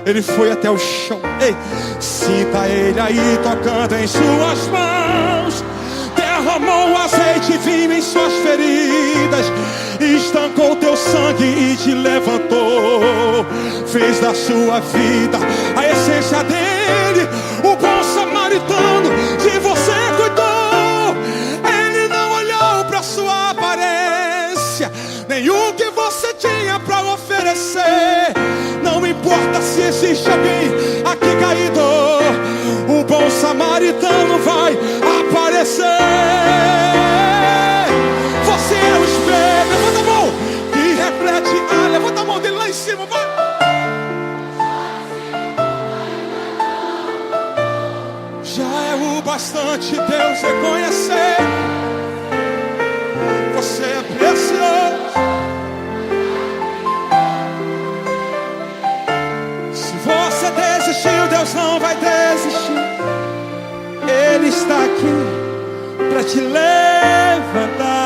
Ele foi até o chão. Ei, sinta ele aí tocando em suas mãos. Derramou azeite e vinho em suas feridas. Estancou teu sangue e te levantou. Fez da sua vida a essência dele. O bom samaritano de você cuidou. Ele não olhou para sua aparência, nem o que você tinha para oferecer. Não importa se existe alguém aqui caído, o bom samaritano vai aparecer. Você é o espelho, levanta a mão, que reflete. Levanta a mão dele lá em cima, vai. Já é o bastante Deus reconhecer. Você é precioso. Se você desistiu, Deus não vai desistir. Ele está aqui para te levantar.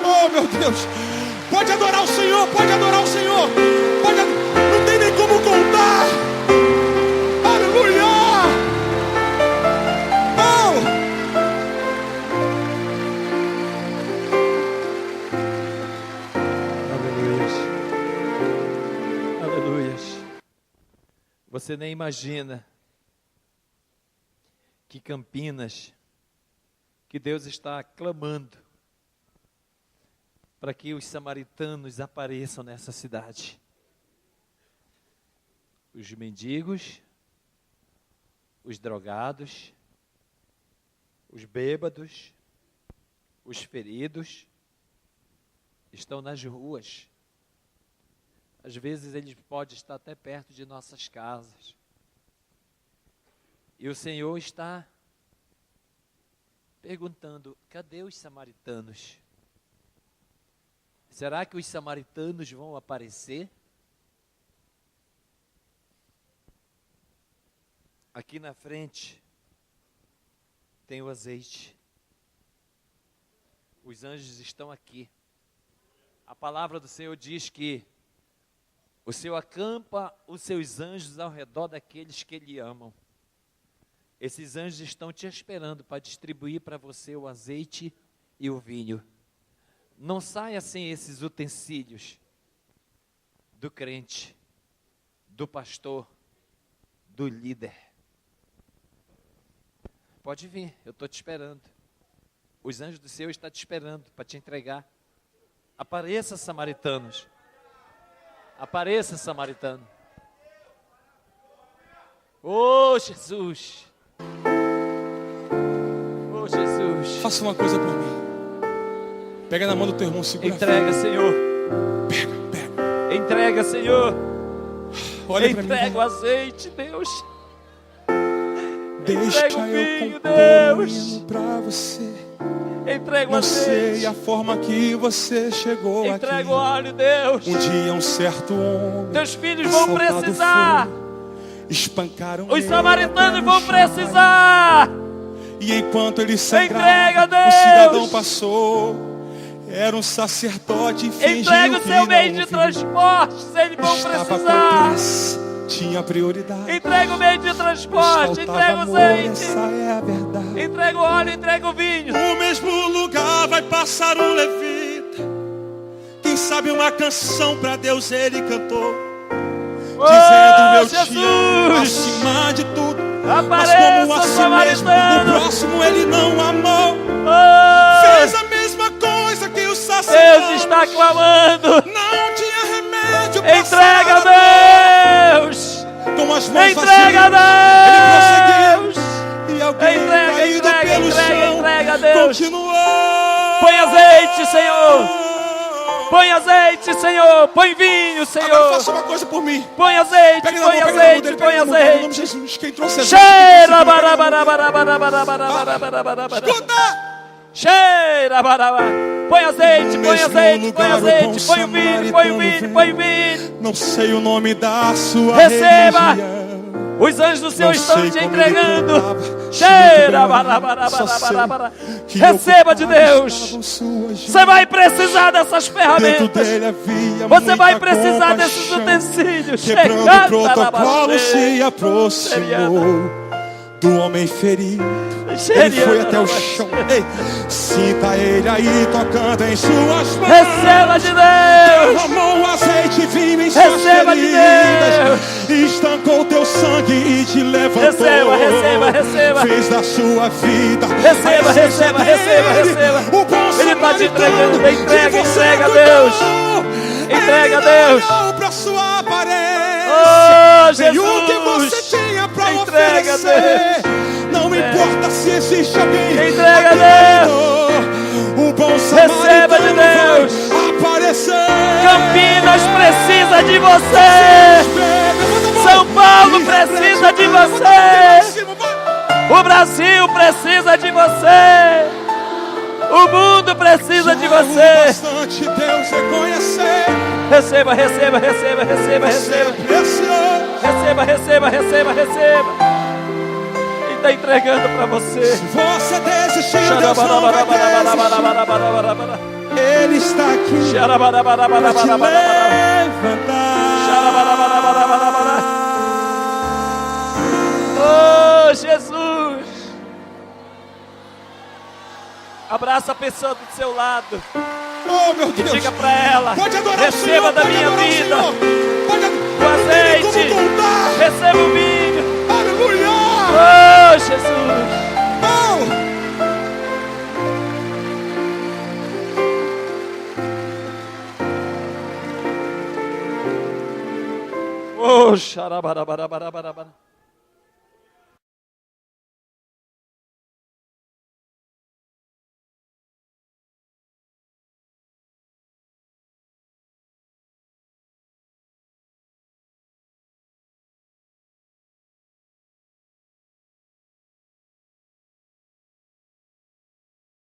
Oh, meu Deus. Pode adorar o Senhor, pode adorar o Senhor. Não tem nem como contar. Aleluia. Aleluias. Aleluias. Você nem imagina que Campinas, que Deus está clamando para que os samaritanos apareçam nessa cidade. Os mendigos, os drogados, os bêbados, os feridos, estão nas ruas. Às vezes eles podem estar até perto de nossas casas. E o Senhor está perguntando, cadê os samaritanos? Será que os samaritanos vão aparecer? Aqui na frente tem o azeite. Os anjos estão aqui. A palavra do Senhor diz que o Senhor acampa os seus anjos ao redor daqueles que Ele amam. Esses anjos estão te esperando para distribuir para você o azeite e o vinho. Não saia sem esses utensílios do crente, do pastor, do líder. Pode vir, eu estou te esperando. Os anjos do Senhor estão te esperando para te entregar. Apareça, samaritanos. Apareça, samaritano. Oh, Jesus. Faça uma coisa por mim. Pega na mão do teu irmão, segura. Entrega, Senhor. Pega. Entrega, Senhor. Olha pra mim. Entrega o azeite, Deus. Deixa Entrega o eu vinho, compor um Deus. hino pra você. Entrega o Não sei azeite. a forma que você chegou aqui. Entrega o óleo, Deus. Um dia um certo homem, Teus filhos vão assaltado precisar. foi, espancaram Os ele samaritanos até vão no precisar. chão. E enquanto ele Entrega, sangrava, Deus. o cidadão passou. Era um sacerdote e fingiu Entrega o que seu não meio de ouviu. transportes, eles vão Estava com precisar. pressa, tinha prioridade. Entrega o meio de transporte, Faltava entrega o amor, azeite, essa é a verdade. entrega o óleo, entrega o vinho. No mesmo lugar vai passar um levita. Quem sabe uma canção pra Deus ele cantou, dizendo eu te amo acima de tudo. Mas como a si mesmo, o próximo ele não amou. Fez a mesma coisa que o sacerdote. Deus está clamando. Não tinha remédio pra Entrega sarar a dor. Deus. Com as mãos Entrega vazias, Deus. ele prosseguia. E alguém caído pelo chão entrega Deus. continuou. Põe azeite, Senhor. Põe azeite, Senhor. Põe vinho, Agora Senhor. faça uma coisa por mim. Põe azeite, Pega na põe mão, pega na mão azeite, dele, põe pega na mão dele, em nome de azeite. Jesus. Quem trouxe azeite? Cheira, Escuta! cheira, barabá. Põe azeite, No põe mesmo azeite, põe lugar, o azeite, bom põe o vinho, põe o vinho, samaritano põe o vinho. Não sei o nome da sua Receba. religião. Os anjos do Senhor Não estão sei te como entregando. ele contava, Cheira, só sei barabá. que Receba de ocupadas Deus. estavam suas Você vai precisar dessas Dentro ferramentas. dele havia Você vai muita precisar desses compaixão. utensílios. Quebrando o protocolo, se Seriana. aproximou do homem ferido. Ele foi até o chão. Ei, sinta ele aí tocando em suas mãos. Receba de Deus. Derramou azeite e vinho em suas Receba de feridas. Estancou teu sangue e te levantou. Receba, receba, receba. Fez da sua vida. Receba, a essência receba, dele. receba, receba. O bom Ele está te samaritano entregando. Entrega, que você entrega a cuidou. Deus. Entrega a Ele Deus. não olhou pra sua aparência. Oh, Nem o que Jesus. você tinha pra Entrega a oferecer. Não importa se existe alguém. Entrega a aqui o bom Receba de samaritano Deus. vai aparecer. Campinas precisa de você. São Paulo precisa de você. O Brasil precisa de você. O mundo precisa de você. Bastante Deus reconhecer. Receba, receba, receba, receba, receba. Receba, receba, receba, receba. Ele está entregando para você. Se você desistiu, Deus não vai desistir. Ele está aqui para te levantar. Oh, Jesus. Abraça a pessoa do seu lado Oh, meu e Deus. diga para ela: Pode adorar o receba Senhor, da pode minha adorar o vida Senhor. Pode o azeite, como contar. receba o vinho. Aleluia. Oh, Jesus. Oh. Oh, xarabarabarabarabarabara.